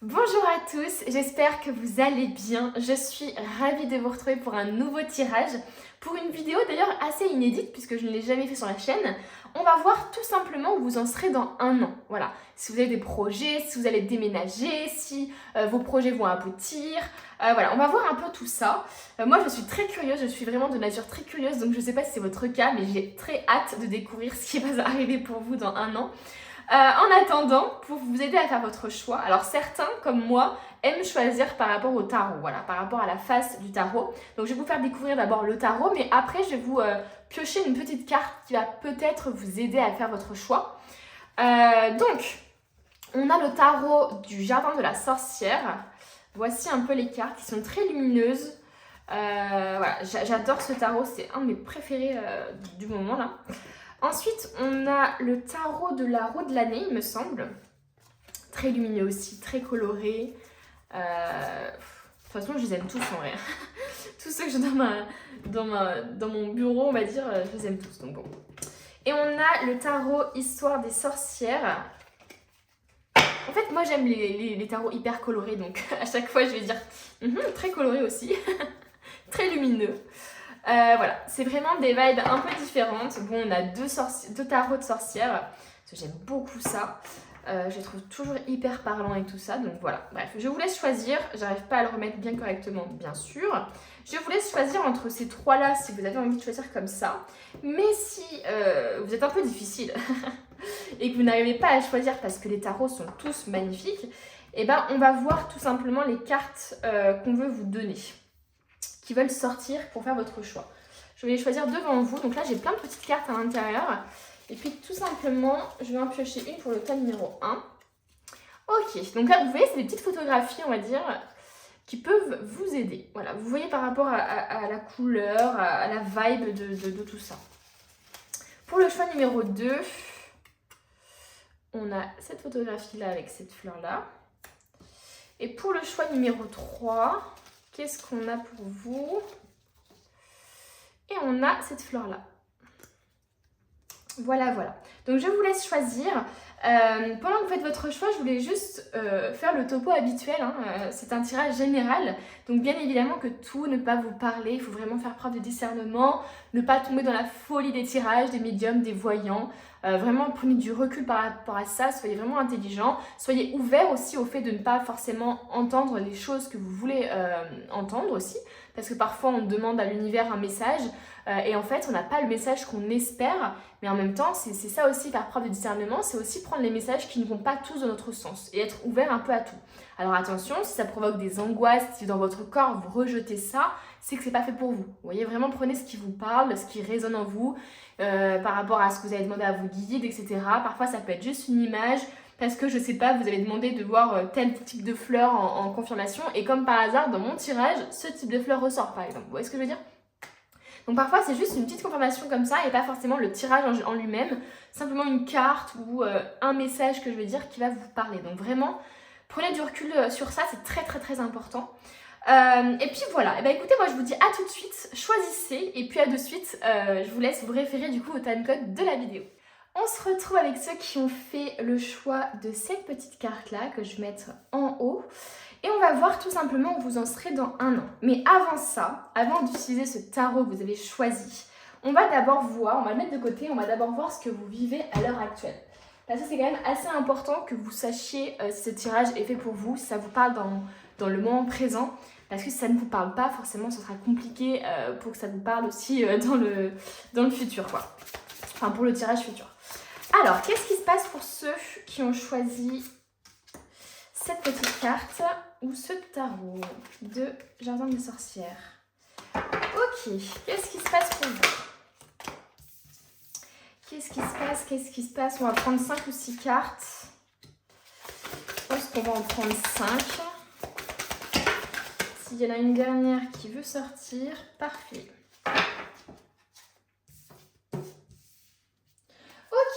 Bonjour à tous, j'espère que vous allez bien. Je suis ravie de vous retrouver pour un nouveau tirage. Pour une vidéo d'ailleurs assez inédite puisque je ne l'ai jamais fait sur la chaîne. On va voir tout simplement où vous en serez dans un an. Voilà, si vous avez des projets, si vous allez déménager, si vos projets vont aboutir. Voilà, on va voir un peu tout ça. Moi je suis très curieuse, je suis vraiment de nature très curieuse. Donc je ne sais pas si c'est votre cas, mais j'ai très hâte de découvrir ce qui va arriver pour vous dans un an. En attendant, pour vous aider à faire votre choix, alors certains, comme moi, aiment choisir par rapport au tarot, voilà, par rapport à la face du tarot. Donc je vais vous faire découvrir d'abord le tarot, mais après je vais vous piocher une petite carte qui va peut-être vous aider à faire votre choix. Donc, on a le tarot du jardin de la sorcière. Voici un peu les cartes qui sont très lumineuses. Voilà, j'adore ce tarot, c'est un de mes préférés du moment là. Ensuite, on a le tarot de la roue de l'année, il me semble. Très lumineux aussi, très coloré. De toute façon, je les aime tous en vrai. Tous ceux que j'ai dans mon bureau, on va dire, je les aime tous. Donc bon. Et on a le tarot Histoire des sorcières. En fait, moi j'aime les tarots hyper colorés, donc à chaque fois je vais dire très coloré aussi. Très lumineux. Voilà, c'est vraiment des vibes un peu différentes. Bon, on a deux tarots de sorcières, parce que j'aime beaucoup ça. Je les trouve toujours hyper parlants et tout ça, donc voilà. Bref, je vous laisse choisir. J'arrive pas à le remettre bien correctement, bien sûr. Je vous laisse choisir entre ces trois-là si vous avez envie de choisir comme ça. Mais si vous êtes un peu difficile et que vous n'arrivez pas à choisir parce que les tarots sont tous magnifiques, eh ben on va voir tout simplement les cartes qu'on veut vous donner, qui veulent sortir pour faire votre choix. Je vais les choisir devant vous. Donc là, j'ai plein de petites cartes à l'intérieur. Et puis tout simplement, je vais en piocher une pour le tas numéro 1. Ok, donc là, vous voyez, c'est des petites photographies, on va dire, qui peuvent vous aider. Voilà, vous voyez par rapport à la couleur, à la vibe de tout ça. Pour le choix numéro 2, on a cette photographie-là avec cette fleur-là. Et pour le choix numéro 3... qu'est-ce qu'on a pour vous? Et on a cette fleur-là. Voilà, voilà. Donc, je vous laisse choisir. Pendant que vous faites votre choix, je voulais juste faire le topo habituel. C'est un tirage général. Donc, bien évidemment que tout ne pas vous parler. Il faut vraiment faire preuve de discernement. Ne pas tomber dans la folie des tirages, des médiums, des voyants. Vraiment, prenez du recul par rapport à ça. Soyez vraiment intelligent. Soyez ouvert aussi au fait de ne pas forcément entendre les choses que vous voulez entendre aussi. Parce que parfois, on demande à l'univers un message et en fait, on n'a pas le message qu'on espère. Mais en même temps, c'est ça aussi, faire preuve de discernement. C'est aussi prendre les messages qui ne vont pas tous dans notre sens et être ouvert un peu à tout. Alors attention, si ça provoque des angoisses, si dans votre corps, vous rejetez ça, c'est que c'est pas fait pour vous. Vous voyez, vraiment prenez ce qui vous parle, ce qui résonne en vous, par rapport à ce que vous avez demandé à vos guides, etc. Parfois, ça peut être juste une image, parce que je sais pas, vous avez demandé de voir tel type de fleur en confirmation, et comme par hasard, dans mon tirage, ce type de fleur ressort, par exemple. Vous voyez ce que je veux dire? Donc parfois, c'est juste une petite confirmation comme ça, et pas forcément le tirage en lui-même, simplement une carte ou un message que je veux dire qui va vous parler. Donc vraiment, prenez du recul sur ça, c'est très très très important. Et puis voilà, et ben écoutez, moi je vous dis à tout de suite, choisissez, et puis à de suite, je vous laisse vous référer du coup au timecode de la vidéo. On se retrouve avec ceux qui ont fait le choix de cette petite carte-là, que je vais mettre en haut. Et on va voir tout simplement où vous en serez dans un an. Mais avant ça, avant d'utiliser ce tarot que vous avez choisi, on va d'abord voir, on va le mettre de côté, on va d'abord voir ce que vous vivez à l'heure actuelle. Parce que c'est quand même assez important que vous sachiez si ce tirage est fait pour vous, si ça vous parle dans le moment présent. Parce que si ça ne vous parle pas, forcément, ce sera compliqué pour que ça vous parle aussi dans le futur, quoi. Enfin, pour le tirage futur. Alors, qu'est-ce qui se passe pour ceux qui ont choisi cette petite carte ou ce tarot de Jardin des sorcières? Ok, qu'est-ce qui se passe pour vous? Qu'est-ce qui se passe? Qu'est-ce qui se passe? On va prendre 5 ou 6 cartes. Je pense qu'on va en prendre 5. S'il y en a une dernière qui veut sortir, parfait.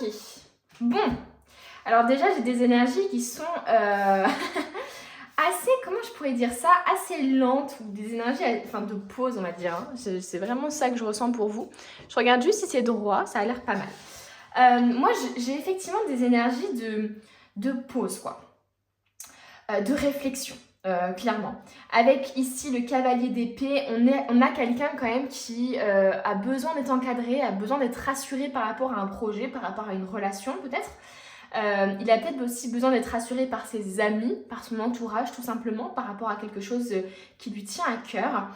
Ok, bon. Alors déjà, j'ai des énergies qui sont assez, comment je pourrais dire ça, assez lentes, ou des énergies enfin, de pause, on va dire. C'est vraiment ça que je ressens pour vous. Je regarde juste si c'est droit, ça a l'air pas mal. Moi, j'ai effectivement des énergies de pause, quoi. de réflexion. Clairement. Avec ici le cavalier d'épée, on a quelqu'un quand même qui a besoin d'être encadré, a besoin d'être rassuré par rapport à un projet, par rapport à une relation peut-être. Il a peut-être aussi besoin d'être rassuré par ses amis, par son entourage tout simplement, par rapport à quelque chose qui lui tient à cœur.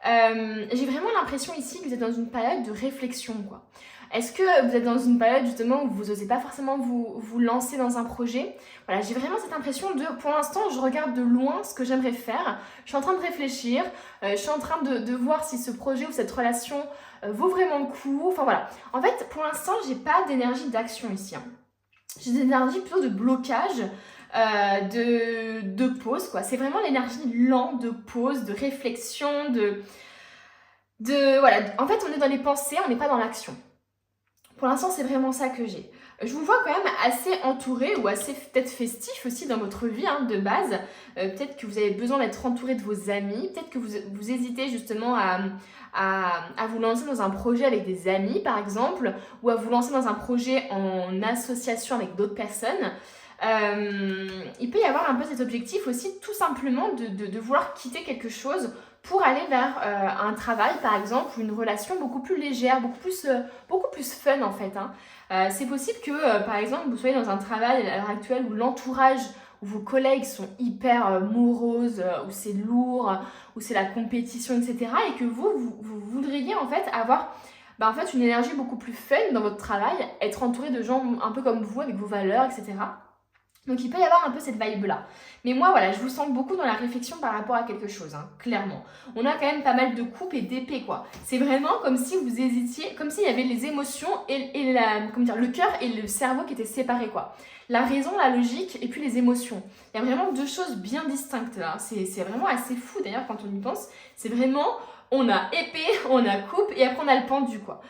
J'ai vraiment l'impression ici que vous êtes dans une période de réflexion, quoi. Est-ce que vous êtes dans une période justement où vous n'osez pas forcément vous lancer dans un projet? Voilà, j'ai vraiment cette impression de, pour l'instant, je regarde de loin ce que j'aimerais faire. Je suis en train de réfléchir, je suis en train de voir si ce projet ou cette relation vaut vraiment le coup. Enfin voilà, en fait, pour l'instant, j'ai pas d'énergie d'action ici, hein. J'ai des énergies plutôt de blocage, de pause, quoi. C'est vraiment l'énergie lente de pause, de réflexion, voilà. En fait, on est dans les pensées, on n'est pas dans l'action. Pour l'instant, c'est vraiment ça que j'ai. Je vous vois quand même assez entouré ou assez peut-être festif aussi dans votre vie, hein, de base. Peut-être que vous avez besoin d'être entouré de vos amis. Peut-être que vous hésitez justement à vous lancer dans un projet avec des amis, par exemple, ou à vous lancer dans un projet en association avec d'autres personnes. Il peut y avoir un peu cet objectif aussi, tout simplement, de vouloir quitter quelque chose pour aller vers un travail, par exemple, ou une relation beaucoup plus légère, beaucoup plus fun, en fait, hein. C'est possible que, par exemple, vous soyez dans un travail à l'heure actuelle où l'entourage, où vos collègues sont hyper moroses, où c'est lourd, où c'est la compétition, etc. Et que vous voudriez, en fait, avoir en fait, une énergie beaucoup plus fun dans votre travail, être entouré de gens un peu comme vous, avec vos valeurs, etc. Donc il peut y avoir un peu cette vibe-là. Mais moi, voilà, je vous sens beaucoup dans la réflexion par rapport à quelque chose, hein, clairement. On a quand même pas mal de coupes et d'épées, quoi. C'est vraiment comme si vous hésitiez, comme s'il y avait les émotions et le cœur et le cerveau qui étaient séparés, quoi. La raison, la logique et puis les émotions. Il y a vraiment deux choses bien distinctes, là. C'est vraiment assez fou, d'ailleurs, quand on y pense. C'est vraiment, on a épée, on a coupe et après on a le pendu, quoi.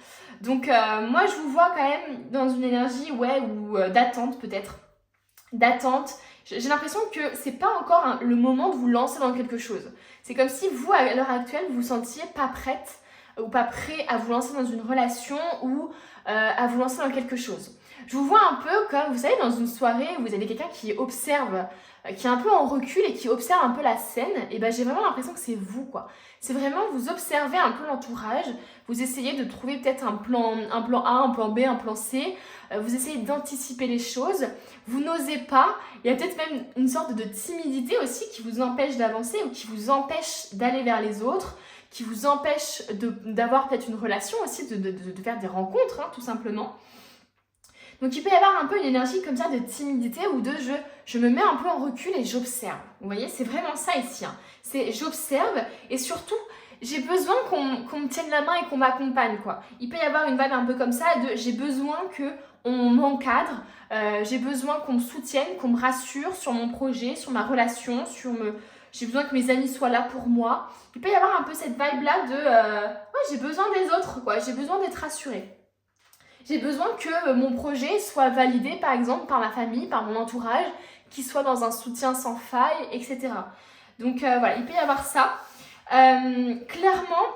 Donc moi, je vous vois quand même dans une énergie, ou d'attente, peut-être. D'attente. J'ai l'impression que c'est pas encore le moment de vous lancer dans quelque chose. C'est comme si vous, à l'heure actuelle, vous vous sentiez pas prête ou pas prêt à vous lancer dans une relation ou à vous lancer dans quelque chose. Je vous vois un peu comme, vous savez, dans une soirée où vous avez quelqu'un qui observe, qui est un peu en recul et qui observe un peu la scène, et ben j'ai vraiment l'impression que c'est vous, quoi. C'est vraiment, vous observez un peu l'entourage, vous essayez de trouver peut-être un plan A, un plan B, un plan C, vous essayez d'anticiper les choses, vous n'osez pas, il y a peut-être même une sorte de timidité aussi qui vous empêche d'avancer ou qui vous empêche d'aller vers les autres, qui vous empêche d'avoir peut-être une relation aussi, de faire des rencontres, hein, tout simplement. Donc il peut y avoir un peu une énergie comme ça de timidité ou de je me mets un peu en recul et j'observe. Vous voyez, c'est vraiment ça ici, hein. C'est j'observe et surtout j'ai besoin qu'on me tienne la main et qu'on m'accompagne, quoi. Il peut y avoir une vibe un peu comme ça de j'ai besoin qu'on m'encadre, j'ai besoin qu'on me soutienne, qu'on me rassure sur mon projet, sur ma relation, j'ai besoin que mes amis soient là pour moi. Il peut y avoir un peu cette vibe-là de j'ai besoin des autres, quoi. J'ai besoin d'être rassurée. J'ai besoin que mon projet soit validé, par exemple, par ma famille, par mon entourage, qu'il soit dans un soutien sans faille, etc. Donc voilà, il peut y avoir ça. Clairement,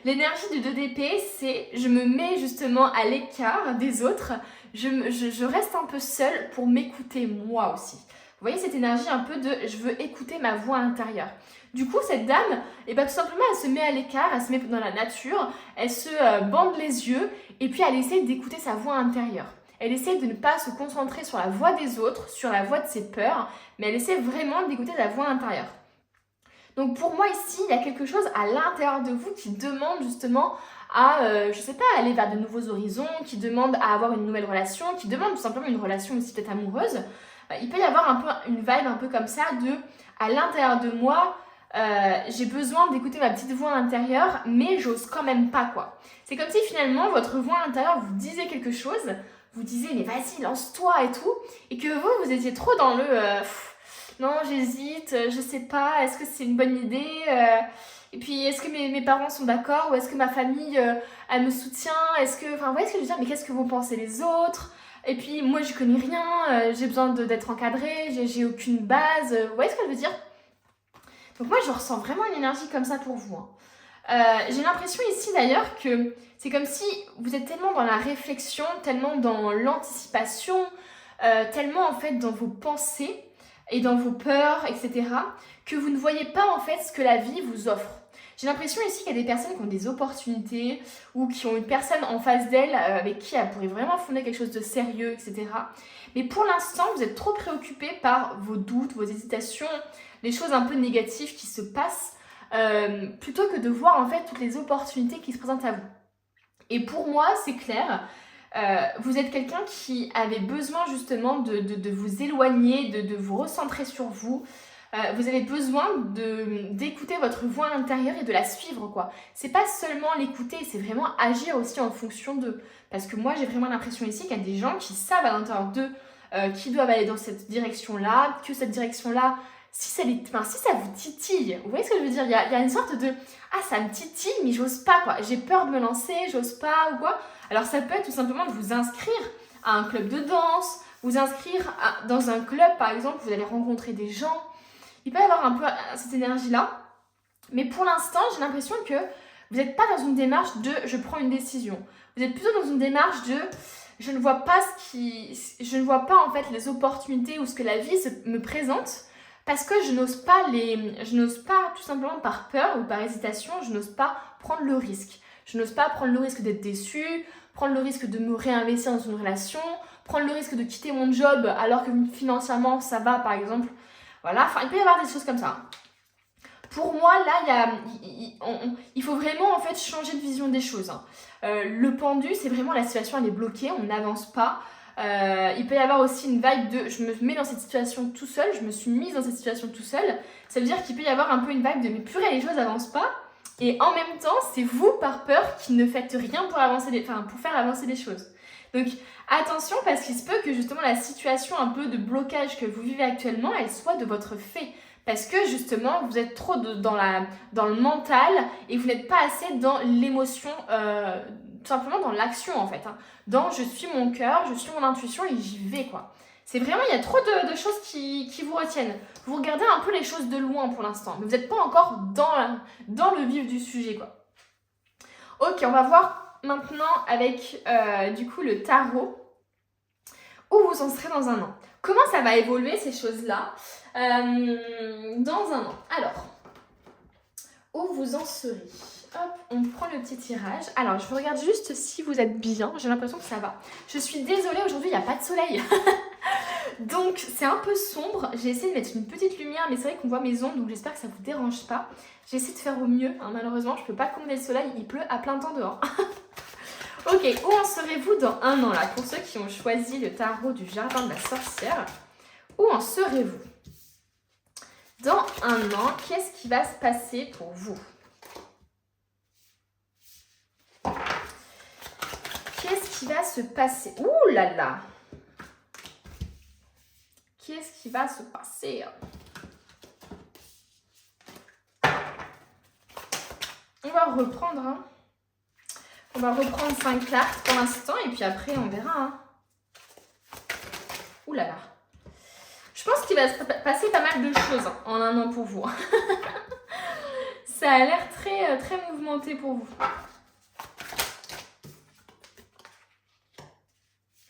l'énergie du 2 d'épée, c'est je me mets justement à l'écart des autres. Je reste un peu seule pour m'écouter moi aussi. Vous voyez cette énergie un peu de je veux écouter ma voix intérieure. Du coup, cette dame, tout simplement, elle se met à l'écart, elle se met dans la nature, elle se bande les yeux et puis elle essaie d'écouter sa voix intérieure. Elle essaie de ne pas se concentrer sur la voix des autres, sur la voix de ses peurs, mais elle essaie vraiment d'écouter la voix intérieure. Donc pour moi ici, il y a quelque chose à l'intérieur de vous qui demande justement à, aller vers de nouveaux horizons, qui demande à avoir une nouvelle relation, qui demande tout simplement une relation aussi peut-être amoureuse. Il peut y avoir un peu une vibe un peu comme ça de, à l'intérieur de moi, j'ai besoin d'écouter ma petite voix intérieure, mais j'ose quand même pas, quoi. C'est comme si finalement votre voix intérieure vous disait quelque chose, vous disiez mais vas-y lance-toi et tout, et que vous étiez trop dans le non j'hésite, je sais pas, est-ce que c'est une bonne idée, et puis est-ce que mes parents sont d'accord, ou est-ce que ma famille elle me soutient, enfin vous voyez ce que je veux dire, mais qu'est-ce que vont penser les autres? Et puis moi je connais rien, j'ai besoin d'être encadrée, j'ai aucune base, vous voyez ce que je veux dire? Donc moi je ressens vraiment une énergie comme ça pour vous, hein. J'ai l'impression ici d'ailleurs que c'est comme si vous êtes tellement dans la réflexion, tellement dans l'anticipation, tellement en fait dans vos pensées, et dans vos peurs, etc., que vous ne voyez pas en fait ce que la vie vous offre. J'ai l'impression ici qu'il y a des personnes qui ont des opportunités ou qui ont une personne en face d'elles avec qui elle pourrait vraiment fonder quelque chose de sérieux, etc. Mais pour l'instant, vous êtes trop préoccupés par vos doutes, vos hésitations, les choses un peu négatives qui se passent, plutôt que de voir en fait toutes les opportunités qui se présentent à vous. Et pour moi, c'est clair, vous êtes quelqu'un qui avait besoin justement de vous éloigner, de vous recentrer sur vous. Vous avez besoin d'écouter votre voix intérieure et de la suivre, quoi. C'est pas seulement l'écouter, c'est vraiment agir aussi en fonction d'eux. Parce que moi, j'ai vraiment l'impression ici qu'il y a des gens qui savent à l'intérieur d'eux qu'ils doivent aller dans cette direction-là, que cette direction-là, si ça vous titille, vous voyez ce que je veux dire? Il y a une sorte de « Ah, ça me titille, mais j'ose pas, quoi. J'ai peur de me lancer, j'ose pas, ou quoi. » Alors, ça peut être tout simplement de vous inscrire à un club de danse, vous inscrire dans un club, par exemple, vous allez rencontrer des gens. Il peut y avoir un peu cette énergie-là. Mais pour l'instant, j'ai l'impression que vous n'êtes pas dans une démarche de « je prends une décision ». Vous êtes plutôt dans une démarche de « je ne vois pas en fait les opportunités ou ce que la vie me présente parce que je n'ose pas tout simplement par peur ou par hésitation, je n'ose pas prendre le risque. Je n'ose pas prendre le risque d'être déçue, prendre le risque de me réinvestir dans une relation, prendre le risque de quitter mon job alors que financièrement ça va par exemple. » Voilà, enfin il peut y avoir des choses comme ça. Pour moi, là, il faut vraiment en fait changer de vision des choses. Le pendu, c'est vraiment la situation, elle est bloquée, on n'avance pas. Il peut y avoir aussi une vibe de je me mets dans cette situation tout seul, je me suis mise dans cette situation tout seul. Ça veut dire qu'il peut y avoir un peu une vibe de mais purée, les choses n'avancent pas. Et en même temps, c'est vous par peur qui ne faites rien pour faire avancer les choses. Donc attention parce qu'il se peut que justement la situation un peu de blocage que vous vivez actuellement, elle soit de votre fait. Parce que justement, vous êtes trop dans le mental et vous n'êtes pas assez dans l'émotion, tout simplement dans l'action en fait. Dans je suis mon cœur, je suis mon intuition et j'y vais quoi. C'est vraiment, il y a trop de choses qui vous retiennent. Vous regardez un peu les choses de loin pour l'instant, mais vous n'êtes pas encore dans le vif du sujet quoi. Ok, on va voir maintenant avec du coup le tarot où vous en serez dans un an. Comment ça va évoluer ces choses-là dans un an? Alors, où vous en serez? Hop, on prend le petit tirage. Alors, je regarde juste si vous êtes bien. J'ai l'impression que ça va. Je suis désolée, aujourd'hui, il n'y a pas de soleil. Donc, c'est un peu sombre. J'ai essayé de mettre une petite lumière, mais c'est vrai qu'on voit mes ombres, donc j'espère que ça ne vous dérange pas. J'essaie de faire au mieux. Malheureusement, je ne peux pas combler le soleil. Il pleut à plein temps dehors. Ok, où en serez-vous dans un an là? Pour ceux qui ont choisi le tarot du jardin de la sorcière, où en serez-vous? Dans un an, qu'est-ce qui va se passer pour vous? Qu'est-ce qui va se passer? Ouh là là! Qu'est-ce qui va se passer? On va reprendre, hein. On va reprendre 5 cartes pour l'instant et puis après on verra. Hein. Ouh là là. Je pense qu'il va se passer pas mal de choses en un an pour vous. Ça a l'air très, très mouvementé pour vous.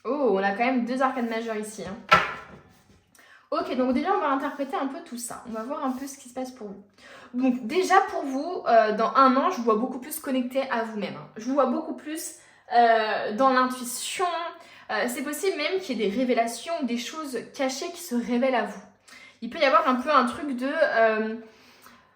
Oh, on a quand même 2 arcanes majeures ici. Hein. Ok, donc déjà on va interpréter un peu tout ça. On va voir un peu ce qui se passe pour vous. Donc déjà pour vous, dans un an, je vous vois beaucoup plus connecté à vous-même. Hein. Je vous vois beaucoup plus dans l'intuition. C'est possible même qu'il y ait des révélations ou des choses cachées qui se révèlent à vous. Il peut y avoir un peu un truc de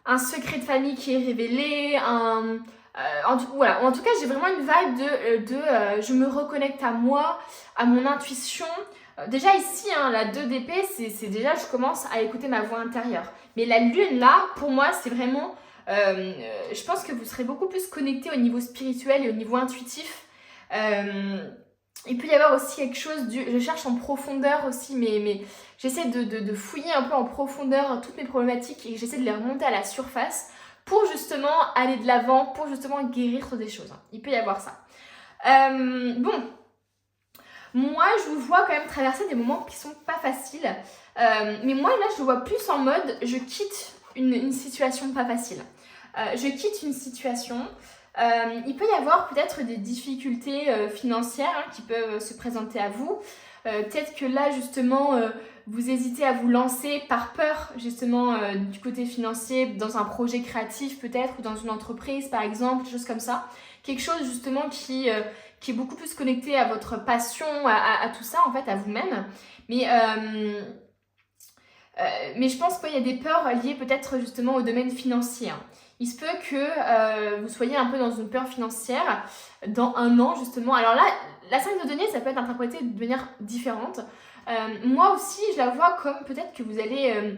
un secret de famille qui est révélé, en tout cas, j'ai vraiment une vibe de je me reconnecte à moi, à mon intuition. Déjà ici, hein, la 2 d'épée, c'est déjà je commence à écouter ma voix intérieure. Mais la lune là, pour moi, c'est vraiment... je pense que vous serez beaucoup plus connecté au niveau spirituel et au niveau intuitif. Il peut y avoir aussi quelque chose je cherche en profondeur aussi, mais j'essaie de fouiller un peu en profondeur toutes mes problématiques et j'essaie de les remonter à la surface pour justement aller de l'avant, pour justement guérir sur des choses. Il peut y avoir ça. Bon, moi je vous vois quand même traverser des moments qui sont pas faciles, mais moi là je le vois plus en mode je quitte une situation pas facile. Je quitte une situation... il peut y avoir peut-être des difficultés financières qui peuvent se présenter à vous. Peut-être que là justement vous hésitez à vous lancer par peur justement du côté financier dans un projet créatif peut-être ou dans une entreprise par exemple, quelque chose comme ça. Quelque chose justement qui est beaucoup plus connecté à votre passion, à tout ça en fait, à vous-même. Mais je pense qu'il y a des peurs liées peut-être justement au domaine financier. Il se peut que vous soyez un peu dans une peur financière dans un an justement. Alors là, la 5 de denier, ça peut être interprété de manière différente. Moi aussi, je la vois comme peut-être que vous allez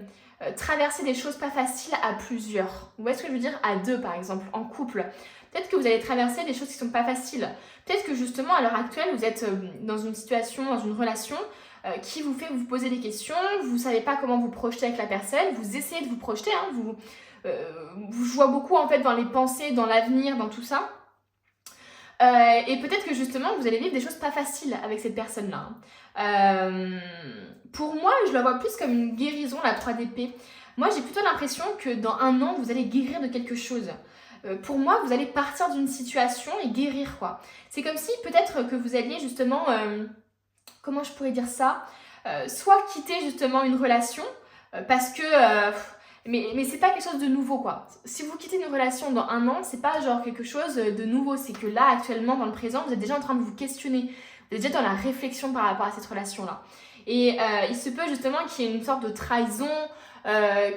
traverser des choses pas faciles à plusieurs. Vous voyez ce que je veux dire? À deux par exemple, en couple. Peut-être que vous allez traverser des choses qui sont pas faciles. Peut-être que justement à l'heure actuelle, vous êtes dans une situation, dans une relation qui vous fait vous poser des questions, vous savez pas comment vous projeter avec la personne, vous essayez de vous projeter, vous jouez beaucoup en fait dans les pensées, dans l'avenir, dans tout ça. Et peut-être que justement vous allez vivre des choses pas faciles avec cette personne-là. Pour moi, je la vois plus comme une guérison, la 3 d'épée. Moi, j'ai plutôt l'impression que dans un an, vous allez guérir de quelque chose. Pour moi, vous allez partir d'une situation et guérir quoi. C'est comme si peut-être que vous alliez justement, comment je pourrais dire ça, soit quitter justement une relation parce que... Mais c'est pas quelque chose de nouveau quoi. Si vous quittez une relation dans un an, c'est pas genre quelque chose de nouveau. C'est que là, actuellement, dans le présent, vous êtes déjà en train de vous questionner. Vous êtes déjà dans la réflexion par rapport à cette relation-là. Et il se peut justement qu'il y ait une sorte de trahison,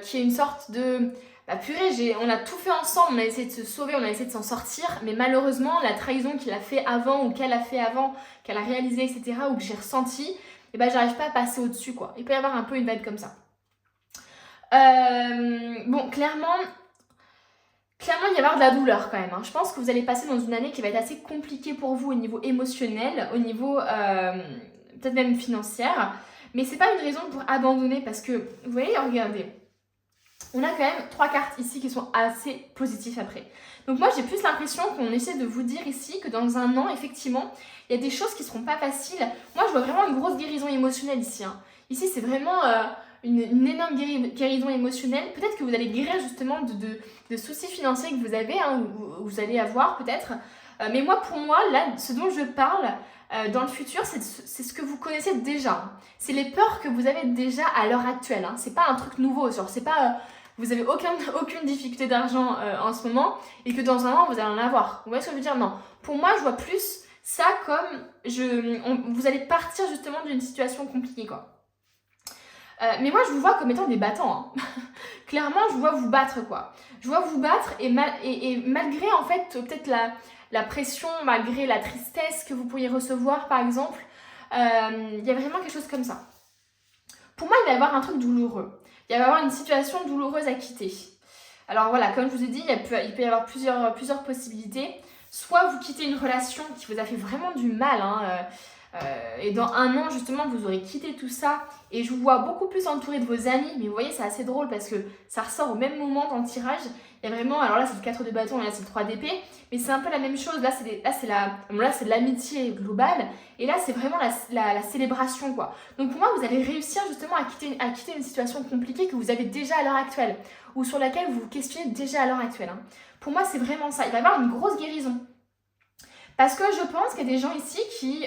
qu'il y ait une sorte de... Bah purée, on a tout fait ensemble, on a essayé de se sauver, on a essayé de s'en sortir. Mais malheureusement, la trahison qu'il a fait avant ou qu'elle a fait avant, qu'elle a réalisé, etc., ou que j'ai ressenti, et ben j'arrive pas à passer au-dessus quoi. Il peut y avoir un peu une vibe comme ça. Bon, clairement, il va y avoir de la douleur quand même. Je pense que vous allez passer dans une année qui va être assez compliquée pour vous au niveau émotionnel, au niveau peut-être même financière. Mais c'est pas une raison pour abandonner parce que, vous voyez, regardez, on a quand même 3 cartes ici qui sont assez positives après. Donc moi, j'ai plus l'impression qu'on essaie de vous dire ici que dans un an, effectivement, il y a des choses qui seront pas faciles. Moi, je vois vraiment une grosse guérison émotionnelle ici. Ici, c'est vraiment... une énorme guérison émotionnelle. Peut-être que vous allez guérir justement de soucis financiers que vous avez, ou vous allez avoir peut-être. Mais moi, pour moi, là, ce dont je parle dans le futur, c'est ce que vous connaissez déjà. C'est les peurs que vous avez déjà à l'heure actuelle. C'est pas un truc nouveau. C'est pas vous avez aucune difficulté d'argent en ce moment et que dans un an, vous allez en avoir. Vous voyez ce que je veux dire? Non. Pour moi, je vois plus ça comme vous allez partir justement d'une situation compliquée, quoi. Mais moi, je vous vois comme étant des battants. Clairement, je vous vois vous battre, quoi. Je vois vous battre et malgré, en fait, peut-être la pression, malgré la tristesse que vous pourriez recevoir, par exemple, il y a vraiment quelque chose comme ça. Pour moi, il va y avoir un truc douloureux. Il va y avoir une situation douloureuse à quitter. Alors voilà, comme je vous ai dit, il peut y avoir plusieurs possibilités. Soit vous quittez une relation qui vous a fait vraiment du mal, et dans un an, justement, vous aurez quitté tout ça. Et je vous vois beaucoup plus entouré de vos amis. Mais vous voyez, c'est assez drôle parce que ça ressort au même moment dans le tirage. Il y a vraiment... Alors là, c'est le 4 de bâton et là, c'est le 3 d'épée. Mais c'est un peu la même chose. Là, c'est de l'amitié globale. Et là, c'est vraiment la célébration, quoi. Donc pour moi, vous allez réussir justement à quitter une situation compliquée que vous avez déjà à l'heure actuelle. Ou sur laquelle vous vous questionnez déjà à l'heure actuelle. Pour moi, c'est vraiment ça. Il va y avoir une grosse guérison. Parce que je pense qu'il y a des gens ici qui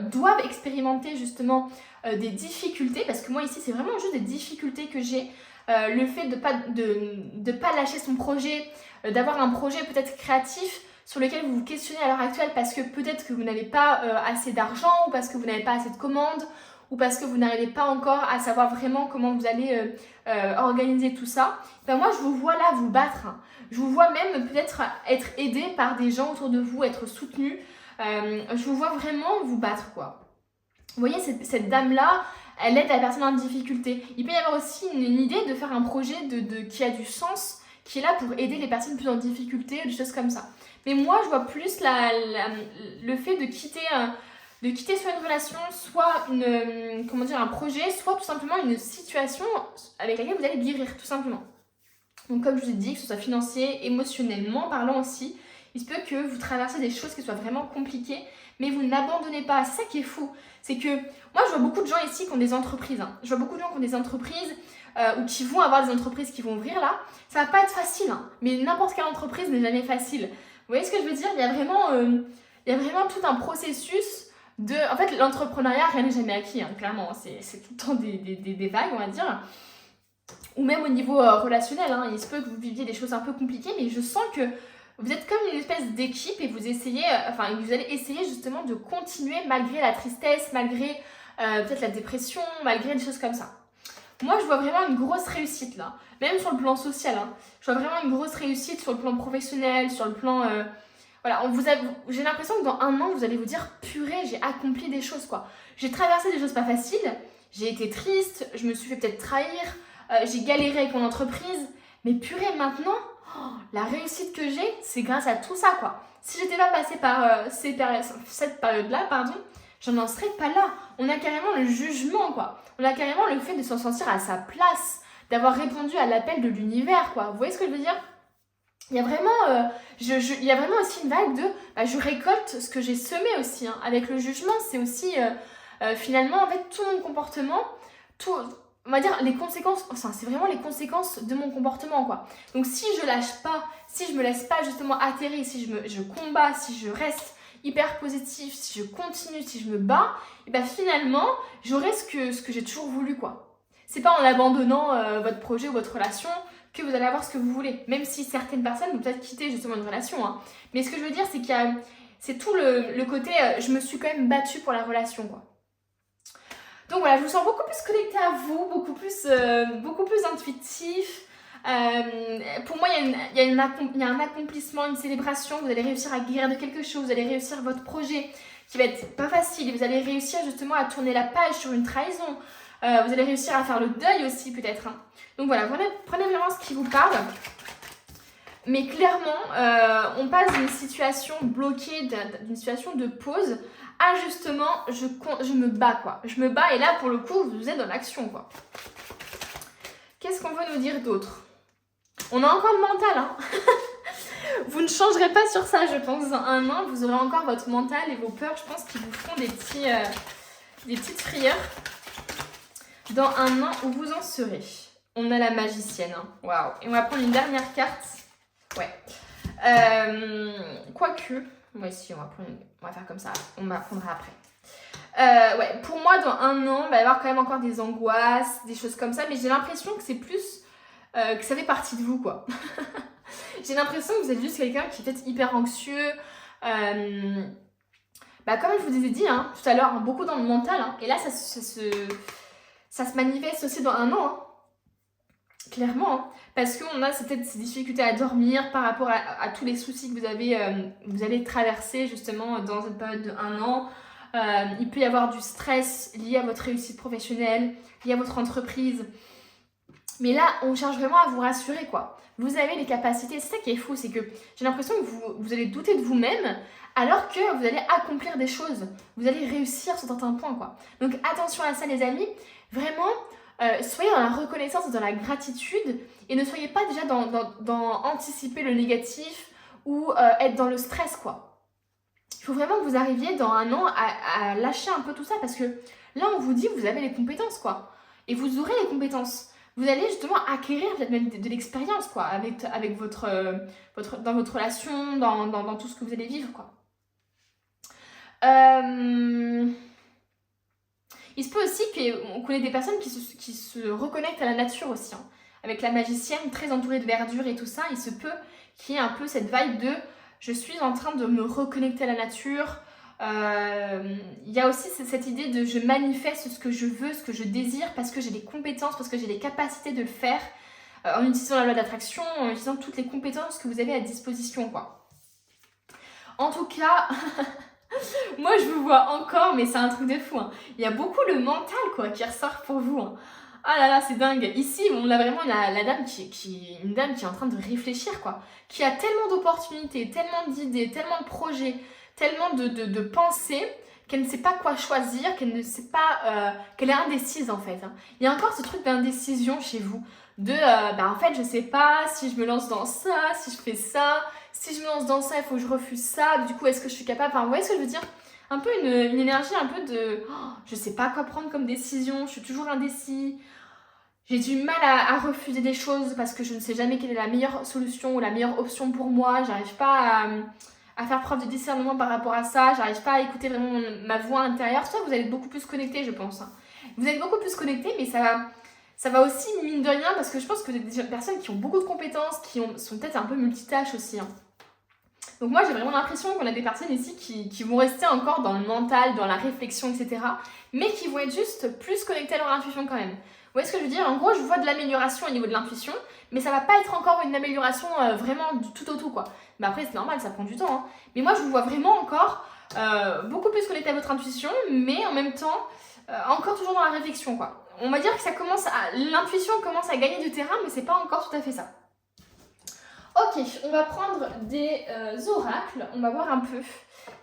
doivent expérimenter justement des difficultés. Parce que moi ici, c'est vraiment juste des difficultés que j'ai. Le fait de pas lâcher son projet, d'avoir un projet peut-être créatif sur lequel vous vous questionnez à l'heure actuelle parce que peut-être que vous n'avez pas assez d'argent ou parce que vous n'avez pas assez de commandes ou parce que vous n'arrivez pas encore à savoir vraiment comment vous allez organiser tout ça. Ben moi, je vous vois là vous battre. Je vous vois même peut-être être aidé par des gens autour de vous, être soutenu. Je vous vois vraiment vous battre, quoi. Vous voyez, cette dame-là, elle aide la personne en difficulté. Il peut y avoir aussi une idée de faire un projet qui a du sens, qui est là pour aider les personnes plus en difficulté, des choses comme ça. Mais moi, je vois plus le fait de quitter soit une relation, soit un projet, soit tout simplement une situation avec laquelle vous allez guérir, tout simplement. Donc comme je vous ai dit, que ce soit financier, émotionnellement parlant aussi, il se peut que vous traversez des choses qui soient vraiment compliquées, mais vous n'abandonnez pas. C'est ça qui est fou. C'est que moi, je vois beaucoup de gens ici qui ont des entreprises. Je vois beaucoup de gens qui ont des entreprises ou qui vont avoir des entreprises qui vont ouvrir là. Ça va pas être facile, mais n'importe quelle entreprise n'est jamais facile. Vous voyez ce que je veux dire? Il y a vraiment tout un processus En fait, l'entrepreneuriat, rien n'est jamais acquis, hein, clairement. C'est tout le temps des vagues, on va dire. Ou même au niveau relationnel, hein. Il se peut que vous viviez des choses un peu compliquées, mais je sens que vous êtes comme une espèce d'équipe et vous essayez, vous allez essayer justement de continuer malgré la tristesse, malgré peut-être la dépression, malgré des choses comme ça. Moi, je vois vraiment une grosse réussite là, même sur le plan social. Hein. Je vois vraiment une grosse réussite sur le plan professionnel, sur le plan... Voilà, j'ai l'impression que dans un an, vous allez vous dire, purée, j'ai accompli des choses, quoi. J'ai traversé des choses pas faciles, j'ai été triste, je me suis fait peut-être trahir, j'ai galéré avec mon entreprise, mais purée, maintenant, la réussite que j'ai, c'est grâce à tout ça, quoi. Si j'étais pas passée par cette période-là, j'en en serais pas là. On a carrément le jugement, quoi. On a carrément le fait de s'en sentir à sa place, d'avoir répondu à l'appel de l'univers, quoi. Vous voyez ce que je veux dire ? Il y a vraiment, il y a vraiment aussi une vague de je récolte ce que j'ai semé aussi. Hein. Avec le jugement, c'est aussi finalement en fait tout mon comportement, tout, on va dire les conséquences, c'est vraiment les conséquences de mon comportement quoi. Donc si je lâche pas, si je me laisse pas justement atterrir, si je combats, si je reste hyper positif, si je continue, si je me bats, et ben finalement j'aurai ce que j'ai toujours voulu quoi. C'est pas en abandonnant votre projet ou votre relation que vous allez avoir ce que vous voulez. Même si certaines personnes vont peut-être quitter justement une relation. Hein. Mais ce que je veux dire, c'est c'est tout le côté je me suis quand même battue pour la relation. Quoi. Donc voilà, je vous sens beaucoup plus connectée à vous, beaucoup plus intuitif. Pour moi, il y a un accomplissement, une célébration. Vous allez réussir à guérir de quelque chose, vous allez réussir votre projet qui va être pas facile. Et vous allez réussir justement à tourner la page sur une trahison. Vous allez réussir à faire le deuil aussi peut-être. Hein. Donc voilà, prenez vraiment ce qui vous parle. Mais clairement, on passe d'une situation bloquée, d'une situation de pause, à justement, je me bats quoi. Je me bats et là pour le coup, vous êtes dans l'action quoi. Qu'est-ce qu'on veut nous dire d'autre ? On a encore le mental hein. Vous ne changerez pas sur ça je pense. Dans un an, vous aurez encore votre mental et vos peurs, je pense, qui vous feront des petites frayeurs. Dans un an où vous en serez. On a la magicienne. Hein. Waouh. Et on va prendre une dernière carte. Ouais. Quoique. Ouais, si, on va faire comme ça. On va prendre après. Ouais, pour moi, dans un an, il va y avoir quand même encore des angoisses, des choses comme ça. Mais j'ai l'impression que c'est plus que ça fait partie de vous, quoi. J'ai l'impression que vous êtes juste quelqu'un qui est peut-être hyper anxieux. Comme je vous ai dit hein, tout à l'heure, hein, beaucoup dans le mental. Hein, et là, ça se manifeste aussi dans un an, hein. Clairement, hein. Parce qu'on a peut-être ces difficultés à dormir par rapport à tous les soucis que vous allez traverser justement dans cette période de un an. Il peut y avoir du stress lié à votre réussite professionnelle, lié à votre entreprise. Mais là, on cherche vraiment à vous rassurer, quoi. Vous avez les capacités, c'est ça qui est fou, c'est que j'ai l'impression que vous allez douter de vous-même alors que vous allez accomplir des choses. Vous allez réussir sur certains points, quoi. Donc attention à ça, les amis. Vraiment, soyez dans la reconnaissance et dans la gratitude et ne soyez pas déjà dans anticiper le négatif ou être dans le stress, quoi. Il faut vraiment que vous arriviez dans un an à lâcher un peu tout ça parce que là, on vous dit que vous avez les compétences, quoi. Et vous aurez les compétences. Vous allez justement acquérir peut-être même de l'expérience, quoi, avec dans votre relation, dans tout ce que vous allez vivre, quoi. Il se peut aussi qu'on connaît des personnes qui se reconnectent à la nature aussi. Hein. Avec la magicienne, très entourée de verdure et tout ça, il se peut qu'il y ait un peu cette vibe de « je suis en train de me reconnecter à la nature ». Il y a aussi cette idée de « je manifeste ce que je veux, ce que je désire parce que j'ai les compétences, parce que j'ai les capacités de le faire en utilisant la loi d'attraction, en utilisant toutes les compétences que vous avez à disposition. » quoi. En tout cas... Moi, je vous vois encore, mais c'est un truc de fou. Hein. Il y a beaucoup le mental quoi, qui ressort pour vous. Hein. Ah là là, c'est dingue. Ici, on a vraiment la dame une dame qui est en train de réfléchir, quoi. Qui a tellement d'opportunités, tellement d'idées, tellement de projets, tellement de pensées qu'elle ne sait pas quoi choisir, qu'elle ne sait pas... qu'elle est indécise, en fait. Hein. Il y a encore ce truc d'indécision chez vous. En fait, je sais pas si je me lance dans ça, si je fais ça... Si je me lance dans ça, il faut que je refuse ça. Du coup, est-ce que je suis capable... Enfin, vous voyez ce que je veux dire ? Un peu une énergie un peu de... je sais pas quoi prendre comme décision. Je suis toujours indécis. J'ai du mal à refuser des choses parce que je ne sais jamais quelle est la meilleure solution ou la meilleure option pour moi. J'arrive pas à faire preuve de discernement par rapport à ça, j'arrive pas à écouter vraiment ma voix intérieure. C'est ça, vous allez être beaucoup plus connecté, je pense. Vous êtes beaucoup plus connecté, mais ça va aussi, mine de rien, parce que je pense que des personnes qui ont beaucoup de compétences, sont peut-être un peu multitâches aussi. Donc moi, j'ai vraiment l'impression qu'on a des personnes ici qui vont rester encore dans le mental, dans la réflexion, etc. Mais qui vont être juste plus connectées à leur intuition quand même. Vous voyez ce que je veux dire? En gros, je vois de l'amélioration au niveau de l'intuition, mais ça va pas être encore une amélioration vraiment du tout au tout, quoi. Mais après, c'est normal, ça prend du temps. Mais moi, je vous vois vraiment encore beaucoup plus connecté à votre intuition, mais en même temps, encore toujours dans la réflexion, quoi. On va dire que l'intuition commence à gagner du terrain, mais c'est pas encore tout à fait ça. Ok, on va prendre des oracles, on va voir un peu